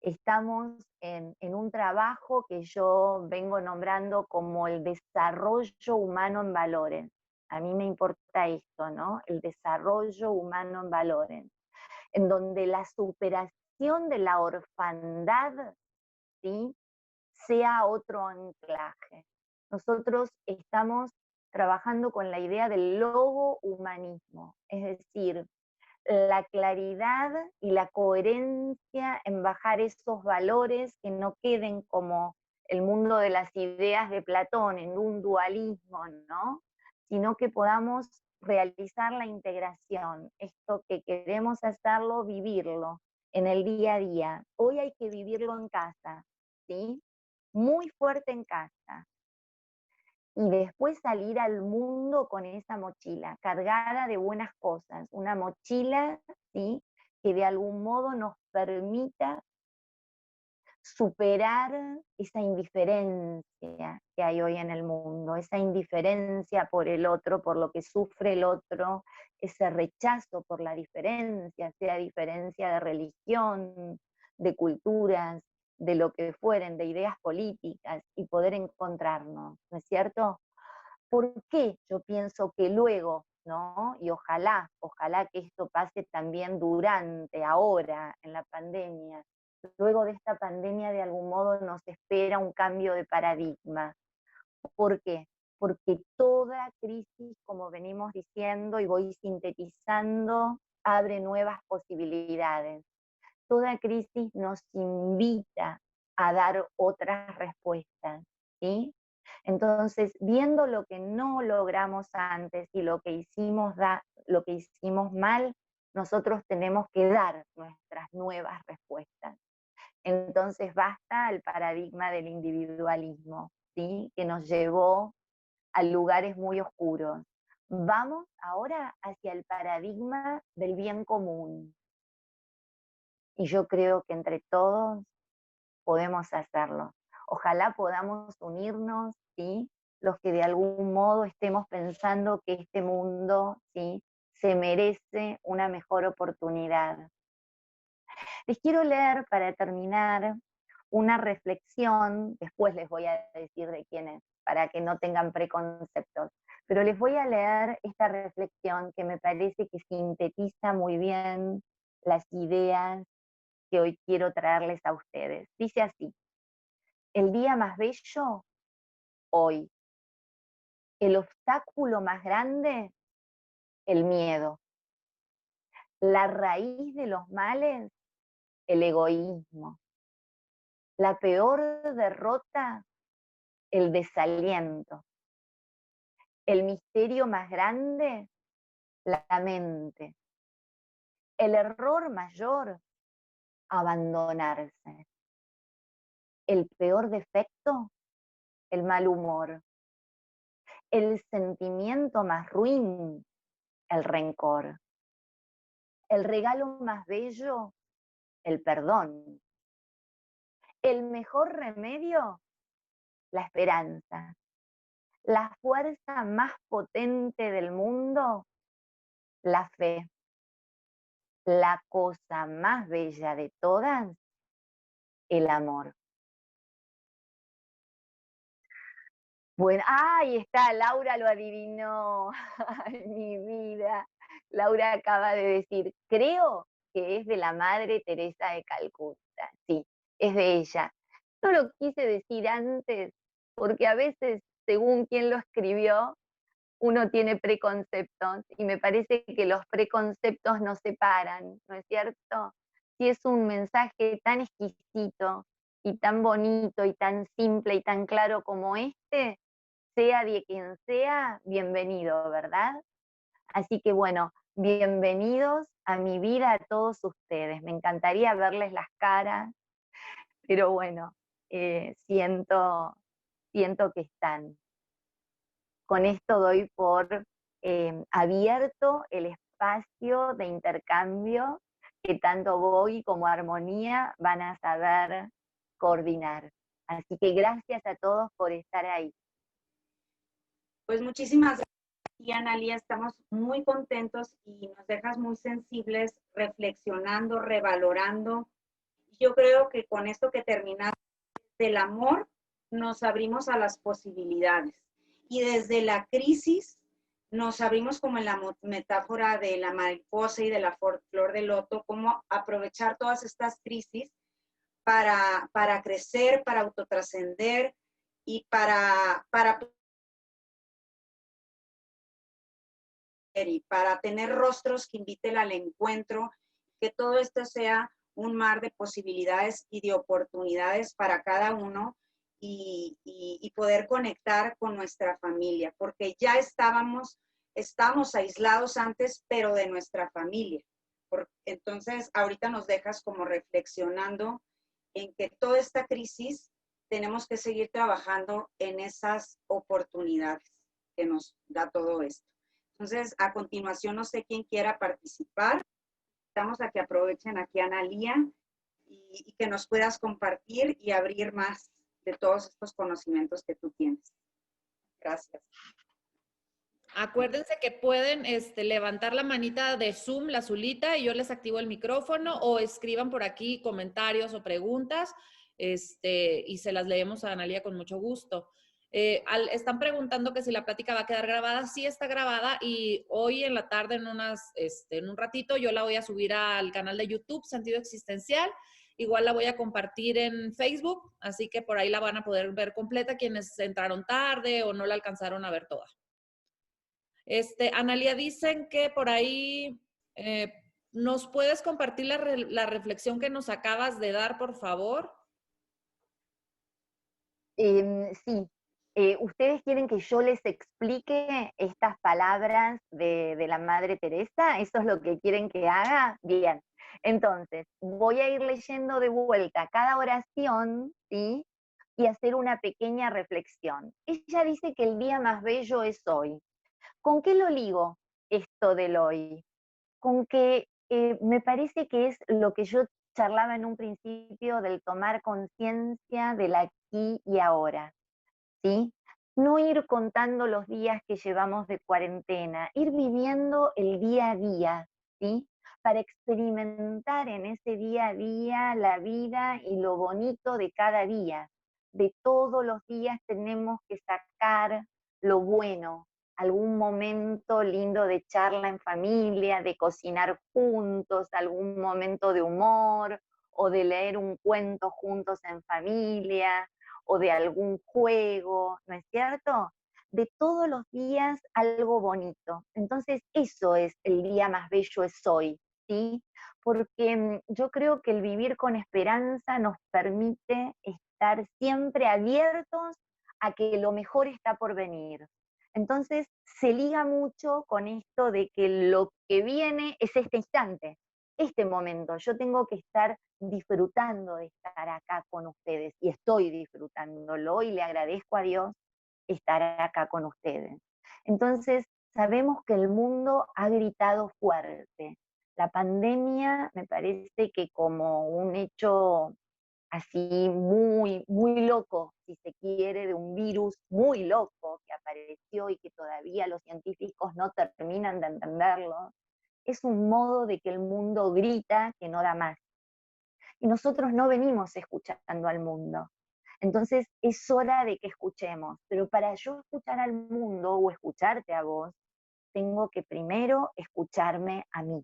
Estamos en un trabajo que yo vengo nombrando como el desarrollo humano en valores. A mí me importa esto, ¿no? El desarrollo humano en valores, en donde la superación de la orfandad, ¿sí?, sea otro anclaje. Nosotros estamos trabajando con la idea del logo humanismo, es decir, la claridad y la coherencia en bajar esos valores que no queden como el mundo de las ideas de Platón, en un dualismo, ¿no? Sino que podamos realizar la integración, esto que queremos hacerlo, vivirlo en el día a día. Hoy hay que vivirlo en casa, ¿sí? Muy fuerte en casa. Y después salir al mundo con esa mochila, cargada de buenas cosas, una mochila, ¿sí?, que de algún modo nos permita superar esa indiferencia que hay hoy en el mundo, esa indiferencia por el otro, por lo que sufre el otro, ese rechazo por la diferencia, sea diferencia de religión, de culturas, de lo que fueren, de ideas políticas, y poder encontrarnos, ¿no es cierto? ¿Por qué yo pienso que luego, ¿no? Y ojalá que esto pase también durante, ahora, en la pandemia. Luego de esta pandemia, de algún modo, nos espera un cambio de paradigma. ¿Por qué? Porque toda crisis, como venimos diciendo y voy sintetizando, abre nuevas posibilidades. Toda crisis nos invita a dar otras respuestas, ¿sí? Entonces, viendo lo que no logramos antes y lo que hicimos mal, nosotros tenemos que dar nuestras nuevas respuestas. Entonces, basta el paradigma del individualismo, ¿sí? Que nos llevó a lugares muy oscuros. Vamos ahora hacia el paradigma del bien común. Y yo creo que entre todos podemos hacerlo. Ojalá podamos unirnos, ¿sí? Los que de algún modo estemos pensando que este mundo, ¿sí?, se merece una mejor oportunidad. Les quiero leer, para terminar, una reflexión, después les voy a decir de quién es, para que no tengan preconceptos, pero les voy a leer esta reflexión que me parece que sintetiza muy bien las ideas que hoy quiero traerles a ustedes. Dice así: el día más bello, hoy. El obstáculo más grande, el miedo. La raíz de los males, el egoísmo. La peor derrota, el desaliento. El misterio más grande, la mente. El error mayor, abandonarse. El peor defecto, el mal humor. El sentimiento más ruin, el rencor. El regalo más bello, el perdón. El mejor remedio, la esperanza. La fuerza más potente del mundo, la fe. La cosa más bella de todas, el amor. Bueno, ahí está, Laura lo adivinó. Ay, mi vida. Laura acaba de decir, creo que es de la Madre Teresa de Calcuta. Sí, es de ella. No lo quise decir antes, porque a veces, según quien lo escribió, uno tiene preconceptos, y me parece que los preconceptos nos separan, ¿no es cierto? Si es un mensaje tan exquisito y tan bonito y tan simple y tan claro como este, sea de quien sea, bienvenido, ¿verdad? Así que bueno, bienvenidos a mi vida a todos ustedes. Me encantaría verles las caras, pero bueno, siento que están. Con esto doy por abierto el espacio de intercambio que tanto Bogi como Armonía van a saber coordinar. Así que gracias a todos por estar ahí. Pues muchísimas gracias, Analía. Estamos muy contentos y nos dejas muy sensibles, reflexionando, revalorando. Yo creo que con esto que terminaste del amor, nos abrimos a las posibilidades. Y desde la crisis nos abrimos, como en la metáfora de la mariposa y de la flor de loto, cómo aprovechar todas estas crisis para crecer, para autotrascender y para tener rostros que inviten al encuentro, que todo esto sea un mar de posibilidades y de oportunidades para cada uno, y poder conectar con nuestra familia, porque ya estábamos aislados antes, pero de nuestra familia. Entonces, ahorita nos dejas como reflexionando en que toda esta crisis tenemos que seguir trabajando en esas oportunidades que nos da todo esto. Entonces, a continuación, no sé quién quiera participar. Estamos a que aprovechen aquí a Analía y y que nos puedas compartir y abrir más de todos estos conocimientos que tú tienes. Gracias. Acuérdense que pueden levantar la manita de Zoom, la azulita, y yo les activo el micrófono, o escriban por aquí comentarios o preguntas, y se las leemos a Analía con mucho gusto. Están preguntando que si la plática va a quedar grabada. Sí está grabada, y hoy en la tarde, en un ratito, yo la voy a subir al canal de YouTube, Sentido Existencial. Igual la voy a compartir en Facebook, así que por ahí la van a poder ver completa quienes entraron tarde o no la alcanzaron a ver toda. Analía, dicen que por ahí ¿nos puedes compartir la reflexión que nos acabas de dar, por favor? Sí. ¿Ustedes quieren que yo les explique estas palabras de la Madre Teresa? ¿Eso es lo que quieren que haga? Bien. Entonces, voy a ir leyendo de vuelta cada oración, ¿sí? Y hacer una pequeña reflexión. Ella dice que el día más bello es hoy. ¿Con qué lo ligo esto del hoy? Con que me parece que es lo que yo charlaba en un principio del tomar conciencia del aquí y ahora, ¿sí? No ir contando los días que llevamos de cuarentena, ir viviendo el día a día, ¿sí? Para experimentar en ese día a día la vida y lo bonito de cada día. De todos los días tenemos que sacar lo bueno, algún momento lindo de charla en familia, de cocinar juntos, algún momento de humor o de leer un cuento juntos en familia, o de algún juego, ¿no es cierto? De todos los días algo bonito. Entonces eso es el día más bello es hoy, ¿sí? Porque yo creo que el vivir con esperanza nos permite estar siempre abiertos a que lo mejor está por venir. Entonces se liga mucho con esto de que lo que viene es este instante, este momento. Yo tengo que estar disfrutando de estar acá con ustedes y estoy disfrutándolo y le agradezco a Dios estar acá con ustedes. Entonces, sabemos que el mundo ha gritado fuerte. La pandemia me parece que como un hecho así muy, muy loco, si se quiere, de un virus muy loco que apareció y que todavía los científicos no terminan de entenderlo, es un modo de que el mundo grita que no da más. Y nosotros no venimos escuchando al mundo. Entonces es hora de que escuchemos, pero para yo escuchar al mundo o escucharte a vos, tengo que primero escucharme a mí,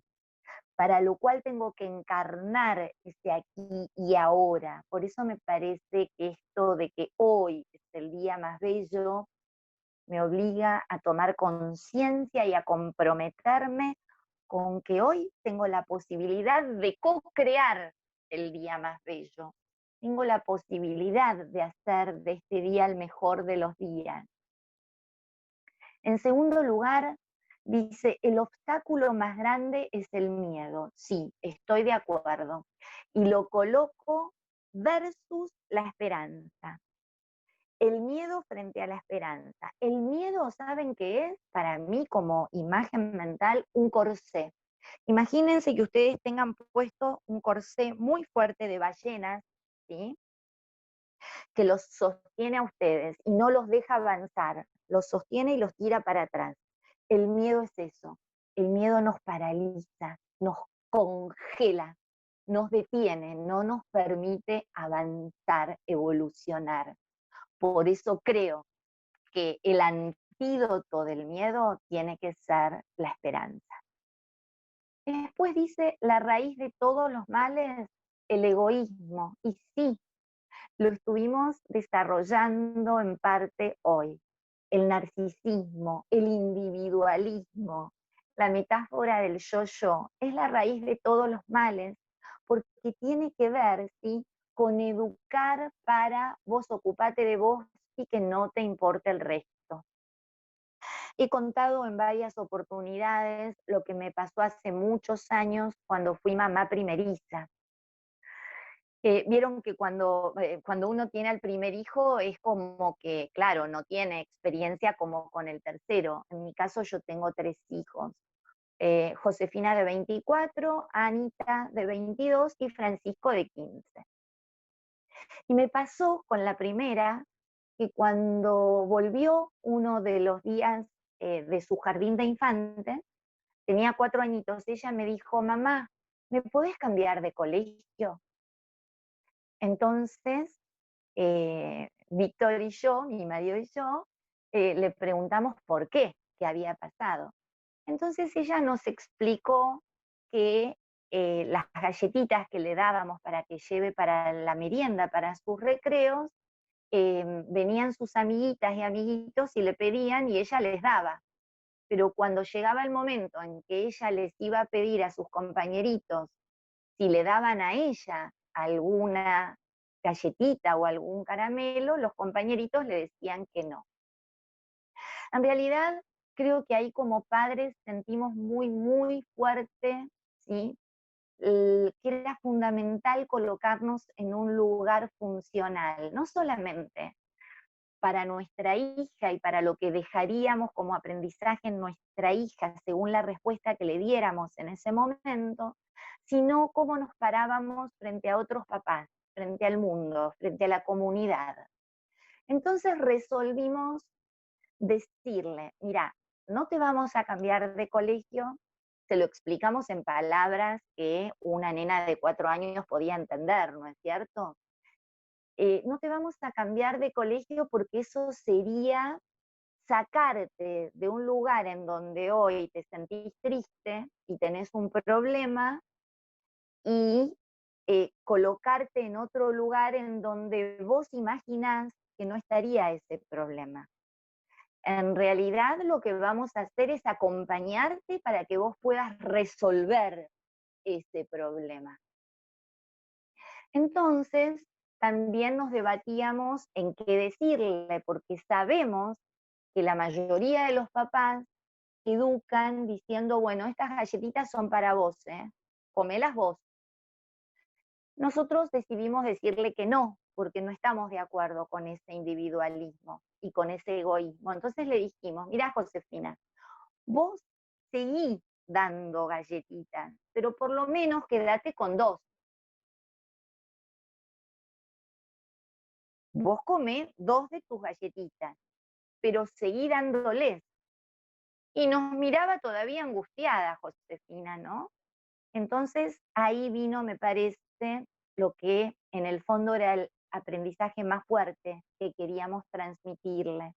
para lo cual tengo que encarnar ese aquí y ahora. Por eso me parece que esto de que hoy es el día más bello, me obliga a tomar conciencia y a comprometerme con que hoy tengo la posibilidad de co-crear el día más bello. Tengo la posibilidad de hacer de este día el mejor de los días. En segundo lugar, dice, el obstáculo más grande es el miedo. Sí, estoy de acuerdo. Y lo coloco versus la esperanza. El miedo frente a la esperanza. El miedo, ¿saben qué es? Para mí, como imagen mental, un corsé. Imagínense que ustedes tengan puesto un corsé muy fuerte de ballenas, ¿sí? Que los sostiene a ustedes y no los deja avanzar, los sostiene y los tira para atrás. El miedo es eso, el miedo nos paraliza, nos congela, nos detiene, no nos permite avanzar, evolucionar. Por eso creo que el antídoto del miedo tiene que ser la esperanza. Después dice, la raíz de todos los males, el egoísmo. Y sí, lo estuvimos desarrollando en parte hoy. El narcisismo, el individualismo, la metáfora del yo-yo, es la raíz de todos los males, porque tiene que ver, ¿sí?, con educar para vos ocupate de vos y que no te importe el resto. He contado en varias oportunidades lo que me pasó hace muchos años cuando fui mamá primeriza. Vieron que cuando uno tiene al primer hijo es como que, claro, no tiene experiencia como con el tercero. En mi caso yo tengo 3 hijos. Josefina de 24, Anita de 22 y Francisco de 15. Y me pasó con la primera que cuando volvió uno de los días de su jardín de infantes, tenía 4 añitos, ella me dijo, mamá, ¿me podés cambiar de colegio? Entonces, Víctor y yo, mi marido y yo, le preguntamos por qué había pasado. Entonces ella nos explicó que las galletitas que le dábamos para que lleve para la merienda, para sus recreos, venían sus amiguitas y amiguitos y le pedían y ella les daba. Pero cuando llegaba el momento en que ella les iba a pedir a sus compañeritos si le daban a ella alguna galletita o algún caramelo, los compañeritos le decían que no. En realidad, creo que ahí como padres sentimos muy, muy fuerte, ¿sí? Que era fundamental colocarnos en un lugar funcional, no solamente para nuestra hija y para lo que dejaríamos como aprendizaje en nuestra hija según la respuesta que le diéramos en ese momento, sino cómo nos parábamos frente a otros papás, frente al mundo, frente a la comunidad. Entonces resolvimos decirle, mira, no te vamos a cambiar de colegio, se lo explicamos en palabras que una nena de 4 años podía entender, ¿no es cierto? No te vamos a cambiar de colegio porque eso sería sacarte de un lugar en donde hoy te sentís triste y tenés un problema y colocarte en otro lugar en donde vos imaginás que no estaría ese problema. En realidad lo que vamos a hacer es acompañarte para que vos puedas resolver ese problema. Entonces, también nos debatíamos en qué decirle, porque sabemos que la mayoría de los papás educan diciendo, bueno, estas galletitas son para vos, comelas vos. Nosotros decidimos decirle que no, porque no estamos de acuerdo con ese individualismo y con ese egoísmo. Entonces le dijimos, mira Josefina, vos seguí dando galletitas, pero por lo menos quédate con 2. Vos comés 2 de tus galletitas, pero seguí dándoles. Y nos miraba todavía angustiada Josefina, ¿no? Entonces ahí vino, me parece, lo que en el fondo era el aprendizaje más fuerte que queríamos transmitirle,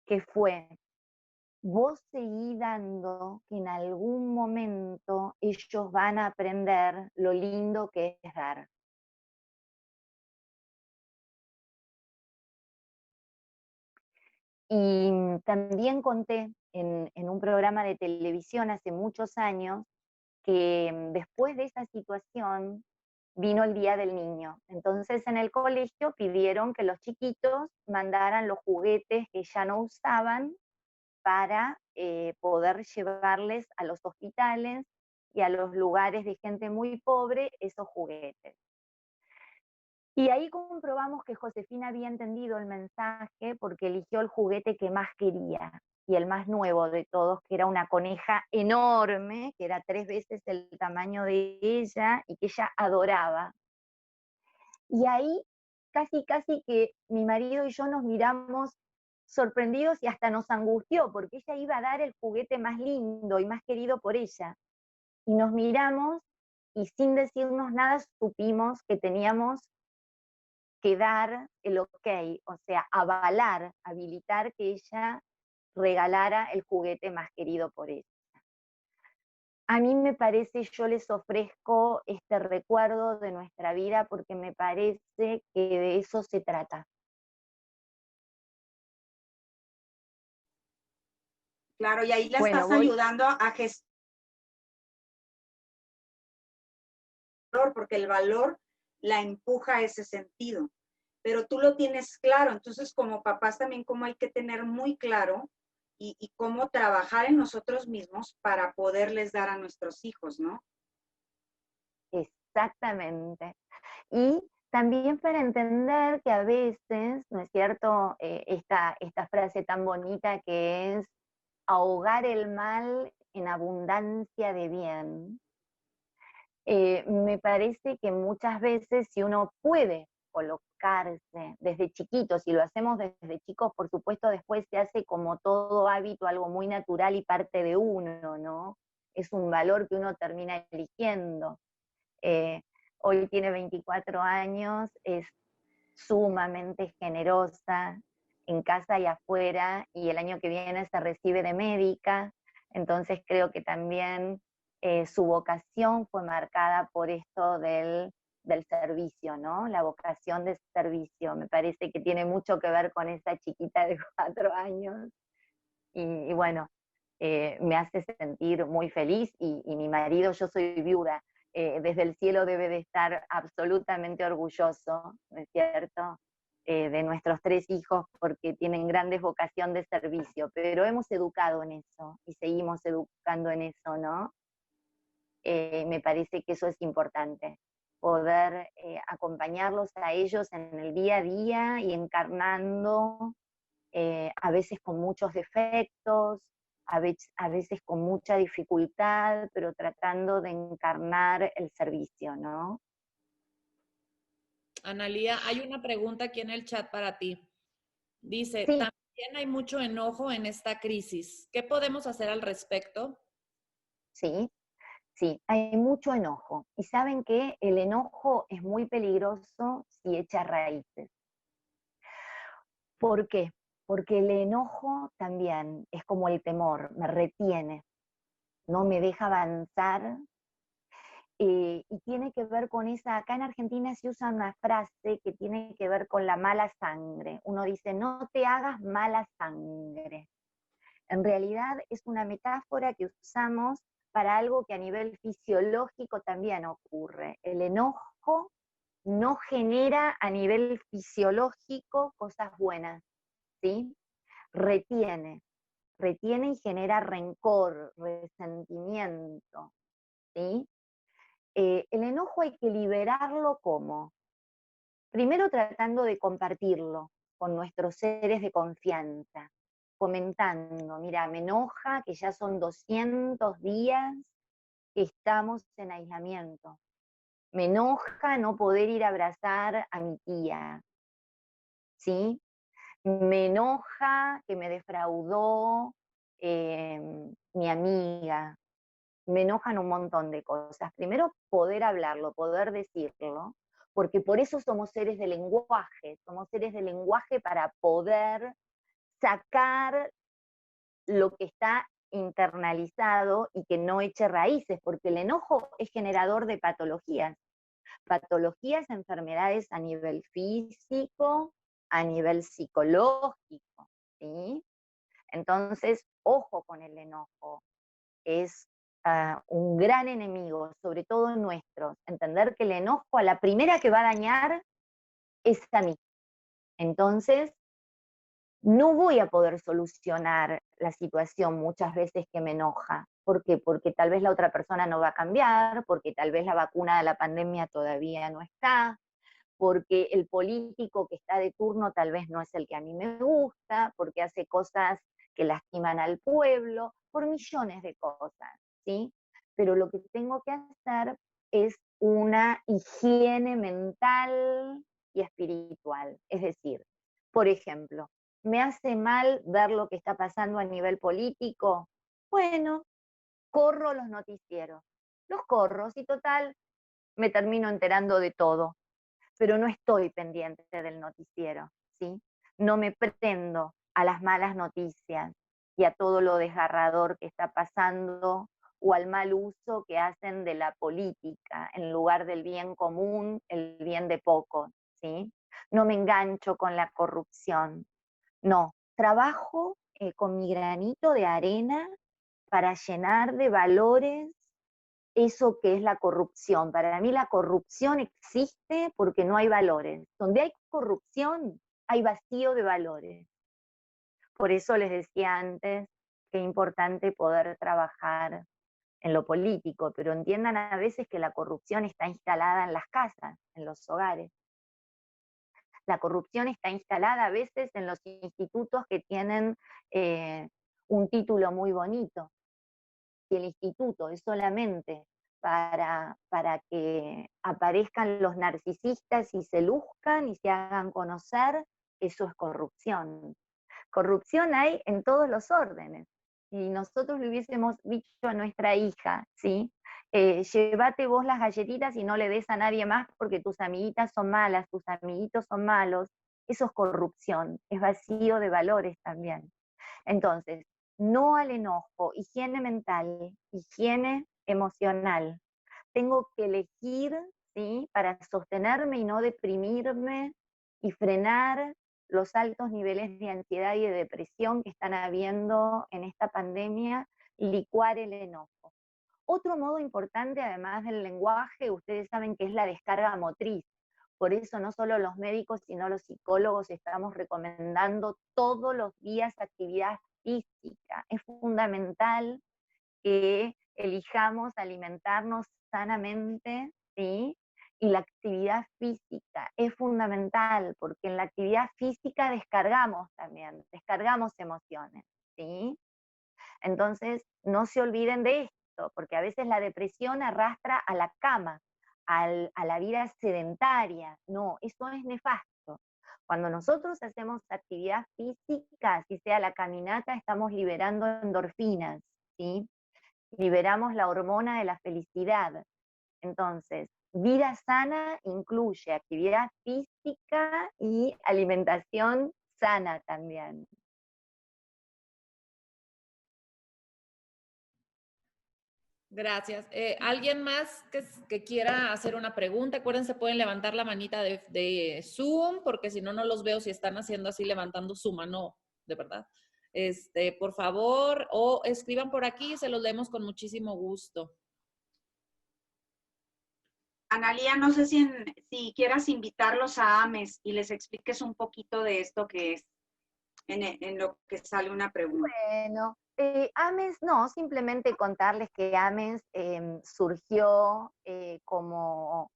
que fue, vos seguí dando que en algún momento ellos van a aprender lo lindo que es dar. Y también conté en un programa de televisión hace muchos años que después de esa situación vino el Día del Niño. Entonces en el colegio pidieron que los chiquitos mandaran los juguetes que ya no usaban para poder llevarles a los hospitales y a los lugares de gente muy pobre esos juguetes. Y ahí comprobamos que Josefina había entendido el mensaje porque eligió el juguete que más quería y el más nuevo de todos, que era una coneja enorme, que era 3 veces el tamaño de ella y que ella adoraba. Y ahí casi que mi marido y yo nos miramos sorprendidos y hasta nos angustió porque ella iba a dar el juguete más lindo y más querido por ella. Y nos miramos y sin decirnos nada supimos que teníamos que dar el ok, o sea, avalar, habilitar que ella regalara el juguete más querido por ella. A mí me parece, yo les ofrezco este recuerdo de nuestra vida porque me parece que de eso se trata. Claro, y ahí la estás ayudando a gestionar, porque el valor la empuja a ese sentido, pero tú lo tienes claro. Entonces, como papás también, como hay que tener muy claro y cómo trabajar en nosotros mismos para poderles dar a nuestros hijos, ¿no? Exactamente. Y también para entender que a veces, ¿no es cierto?, esta frase tan bonita que es ahogar el mal en abundancia de bien, me parece que muchas veces si uno puede colocarse desde chiquitos, si lo hacemos desde chicos, por supuesto después se hace como todo hábito, algo muy natural y parte de uno, ¿no? Es un valor que uno termina eligiendo. Eh, Hoy tiene 24 años, es sumamente generosa en casa y afuera, y el año que viene se recibe de médica, entonces creo que también su vocación fue marcada por esto del servicio, ¿no? La vocación de servicio, me parece que tiene mucho que ver con esa chiquita de 4 años, y bueno, me hace sentir muy feliz, y mi marido, yo soy viuda, desde el cielo debe de estar absolutamente orgulloso, ¿no es cierto?, de nuestros 3 hijos, porque tienen grandes vocación de servicio, pero hemos educado en eso, y seguimos educando en eso, ¿no? Me parece que eso es importante, poder acompañarlos a ellos en el día a día y encarnando, a veces con muchos defectos, a veces con mucha dificultad, pero tratando de encarnar el servicio, ¿no? Analía, hay una pregunta aquí en el chat para ti. Dice, Sí, también hay mucho enojo en esta crisis. ¿Qué podemos hacer al respecto? sí, sí, hay mucho enojo. Y saben que el enojo es muy peligroso si echa raíces. ¿Por qué? Porque el enojo también es como el temor, me retiene, no me deja avanzar. Y tiene que ver con esa, acá en Argentina se usa una frase que tiene que ver con la mala sangre. Uno dice, no te hagas mala sangre. En realidad es una metáfora que usamos para algo que a nivel fisiológico también ocurre. El enojo no genera a nivel fisiológico cosas buenas, ¿sí? Retiene, retiene y genera rencor, resentimiento, ¿sí? El enojo hay que liberarlo ¿cómo? Primero tratando de compartirlo con nuestros seres de confianza, comentando, mira, me enoja que ya son 200 días que estamos en aislamiento. Me enoja no poder ir a abrazar a mi tía, ¿sí? Me enoja que me defraudó eh, mi amiga. Me enojan un montón de cosas. Primero, poder hablarlo, poder decirlo, porque por eso somos seres de lenguaje para poder sacar lo que está internalizado y que no eche raíces, porque el enojo es generador de patologías, enfermedades a nivel físico, a nivel psicológico, ¿sí? Entonces, ojo con el enojo, es un gran enemigo, sobre todo nuestros. Entender que el enojo a la primera que va a dañar es a mí. Entonces, no voy a poder solucionar la situación muchas veces que me enoja. ¿Por qué? Porque tal vez la otra persona no va a cambiar, porque tal vez la vacuna de la pandemia todavía no está, porque el político que está de turno tal vez no es el que a mí me gusta, porque hace cosas que lastiman al pueblo, por millones de cosas, ¿sí? Pero lo que tengo que hacer es una higiene mental y espiritual. Es decir, por ejemplo, ¿me hace mal ver lo que está pasando a nivel político? Bueno, corro los noticieros. Los corro, y total, me termino enterando de todo, pero no estoy pendiente del noticiero, ¿sí? No me prendo a las malas noticias y a todo lo desgarrador que está pasando o al mal uso que hacen de la política, en lugar del bien común, el bien de pocos, ¿sí? No me engancho con la corrupción, no, trabajo con mi granito de arena para llenar de valores eso que es la corrupción. Para mí la corrupción existe porque no hay valores. Donde hay corrupción, hay vacío de valores. Por eso les decía antes que es importante poder trabajar en lo político, pero entiendan a veces que la corrupción está instalada en las casas, en los hogares. La corrupción está instalada a veces en los institutos que tienen un título muy bonito, si el instituto es solamente para que aparezcan los narcisistas y se luzcan y se hagan conocer, eso es corrupción. Corrupción hay en todos los órdenes. Si nosotros le hubiésemos dicho a nuestra hija, ¿sí? Llévate vos las galletitas y no le des a nadie más porque tus amiguitas son malas, tus amiguitos son malos, eso es corrupción, es vacío de valores también. Entonces, no al enojo, higiene mental, higiene emocional. Tengo que elegir, ¿sí?, para sostenerme y no deprimirme y frenar los altos niveles de ansiedad y de depresión que están habiendo en esta pandemia, licuar el enojo. Otro modo importante, además del lenguaje, ustedes saben que es la descarga motriz. Por eso no solo los médicos, sino los psicólogos estamos recomendando todos los días actividad física. Es fundamental que elijamos alimentarnos sanamente, ¿sí? Y la actividad física es fundamental, porque en la actividad física descargamos también, descargamos emociones, ¿sí? Entonces, no se olviden de esto, porque a veces la depresión arrastra a la cama, a la vida sedentaria. No, eso es nefasto. Cuando nosotros hacemos actividad física, así sea la caminata, estamos liberando endorfinas, ¿sí? Liberamos la hormona de la felicidad. Entonces, vida sana incluye actividad física y alimentación sana también. Gracias. ¿Alguien más que quiera hacer una pregunta? Acuérdense, pueden levantar la manita de Zoom, porque si no, no los veo si están haciendo así, levantando su mano, de verdad. Por favor, o escriban por aquí, se los leemos con muchísimo gusto. Analía, no sé si quieras invitarlos a AMES y les expliques un poquito de esto que es en lo que sale una pregunta. Bueno, AMES, no, simplemente contarles que AMES surgió como,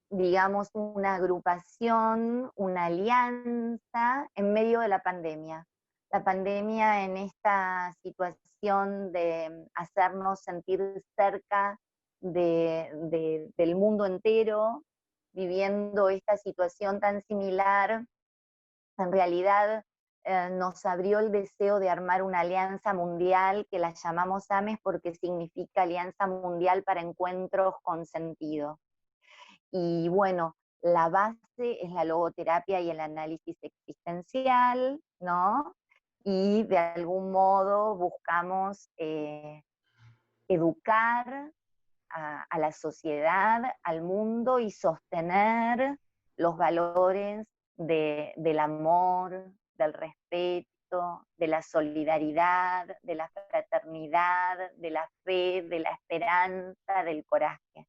digamos, una agrupación, una alianza en medio de la pandemia. La pandemia, en esta situación de hacernos sentir cerca del mundo entero, viviendo esta situación tan similar, en realidad nos abrió el deseo de armar una alianza mundial que la llamamos AMES porque significa Alianza Mundial para Encuentros con Sentido. Y bueno, la base es la logoterapia y el análisis existencial, ¿no? Y de algún modo buscamos educar a la sociedad, al mundo y sostener los valores del amor, del respeto, de la solidaridad, de la fraternidad, de la fe, de la esperanza, del coraje.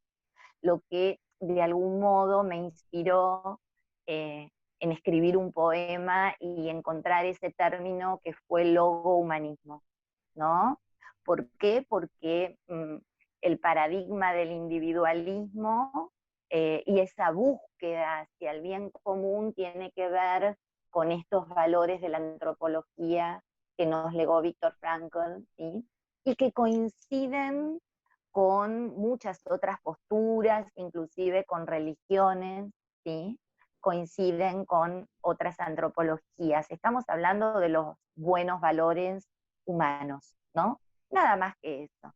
Lo que de algún modo me inspiró en escribir un poema y encontrar ese término que fue logohumanismo, ¿no? ¿Por qué? Porque el paradigma del individualismo y esa búsqueda hacia el bien común tiene que ver con estos valores de la antropología que nos legó Viktor Frankl, ¿sí? Y que coinciden con muchas otras posturas, inclusive con religiones, ¿sí? Coinciden con otras antropologías. Estamos hablando de los buenos valores humanos, ¿no? Nada más que eso.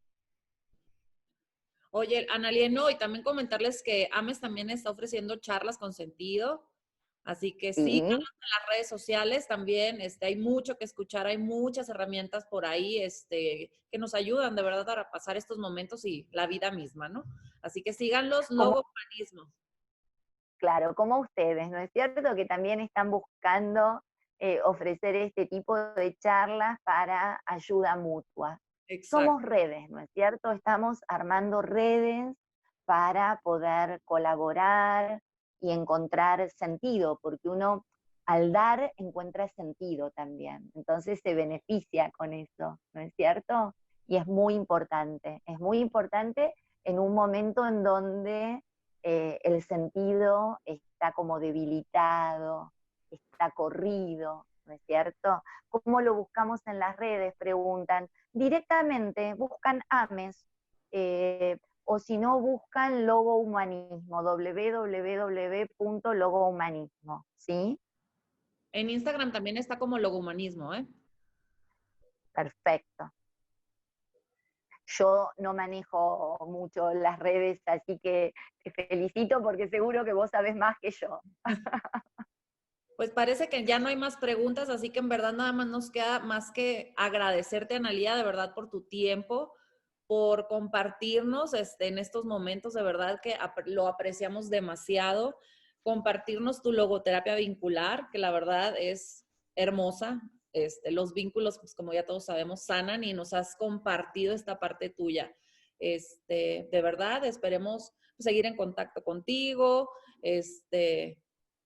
Oye, Analia, no, y también comentarles que AMES también está ofreciendo charlas con sentido, así que sí, en las redes sociales también hay mucho que escuchar, hay muchas herramientas por ahí que nos ayudan de verdad a pasar estos momentos y la vida misma, ¿no? Así que síganlos, Logohumanismo. Claro, como ustedes, ¿no es cierto? Que también están buscando ofrecer este tipo de charlas para ayuda mutua. Exacto. Somos redes, ¿no es cierto? Estamos armando redes para poder colaborar y encontrar sentido, porque uno al dar encuentra sentido también, entonces se beneficia con eso, ¿no es cierto? Y es muy importante en un momento en donde el sentido está como debilitado, está corrido, ¿no es cierto? ¿Cómo lo buscamos en las redes? Preguntan. Directamente buscan AMES, o si no, buscan Logohumanismo, www.logohumanismo, ¿sí? En Instagram también está como Logohumanismo, ¿eh? Perfecto. Yo no manejo mucho las redes, así que te felicito porque seguro que vos sabés más que yo. Pues parece que ya no hay más preguntas, así que en verdad nada más nos queda más que agradecerte, Analía, de verdad por tu tiempo, por compartirnos en estos momentos, de verdad que lo apreciamos demasiado, compartirnos tu logoterapia vincular, que la verdad es hermosa. Los vínculos, pues como ya todos sabemos, sanan y nos has compartido esta parte tuya. De verdad, esperemos seguir en contacto contigo,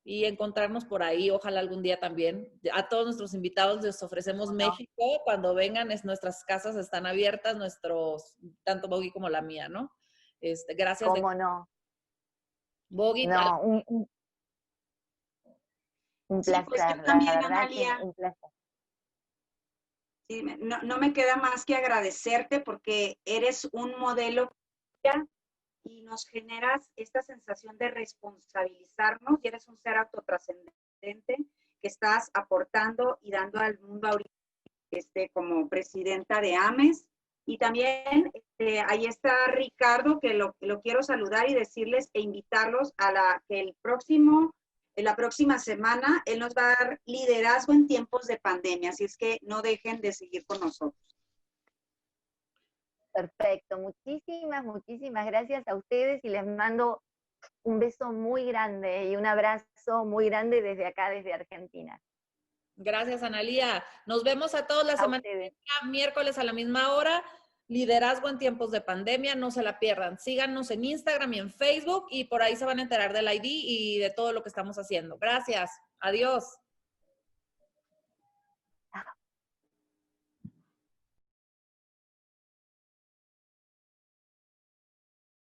y encontrarnos por ahí, ojalá algún día también. A todos nuestros invitados les ofrecemos México, cuando vengan nuestras casas están abiertas, tanto Bogi como la mía, ¿no? Gracias. ¿Cómo no? Bogi, No, un Sí, pues placer, yo la también, verdad que Analia. un placer. Sí, no me queda más que agradecerte porque eres un modelo y nos generas esta sensación de responsabilizarnos y eres un ser autotrascendente que estás aportando y dando al mundo ahorita como presidenta de AMES. Y también ahí está Ricardo, que lo quiero saludar y decirles e invitarlos a que la próxima semana él nos va a dar liderazgo en tiempos de pandemia, así es que no dejen de seguir con nosotros. Perfecto, muchísimas gracias a ustedes y les mando un beso muy grande y un abrazo muy grande desde acá, desde Argentina. Gracias, Analía. Nos vemos a todos la semana, miércoles a la misma hora. Liderazgo en tiempos de pandemia, no se la pierdan. Síganos en Instagram y en Facebook y por ahí se van a enterar del ID y de todo lo que estamos haciendo. Gracias. Adiós.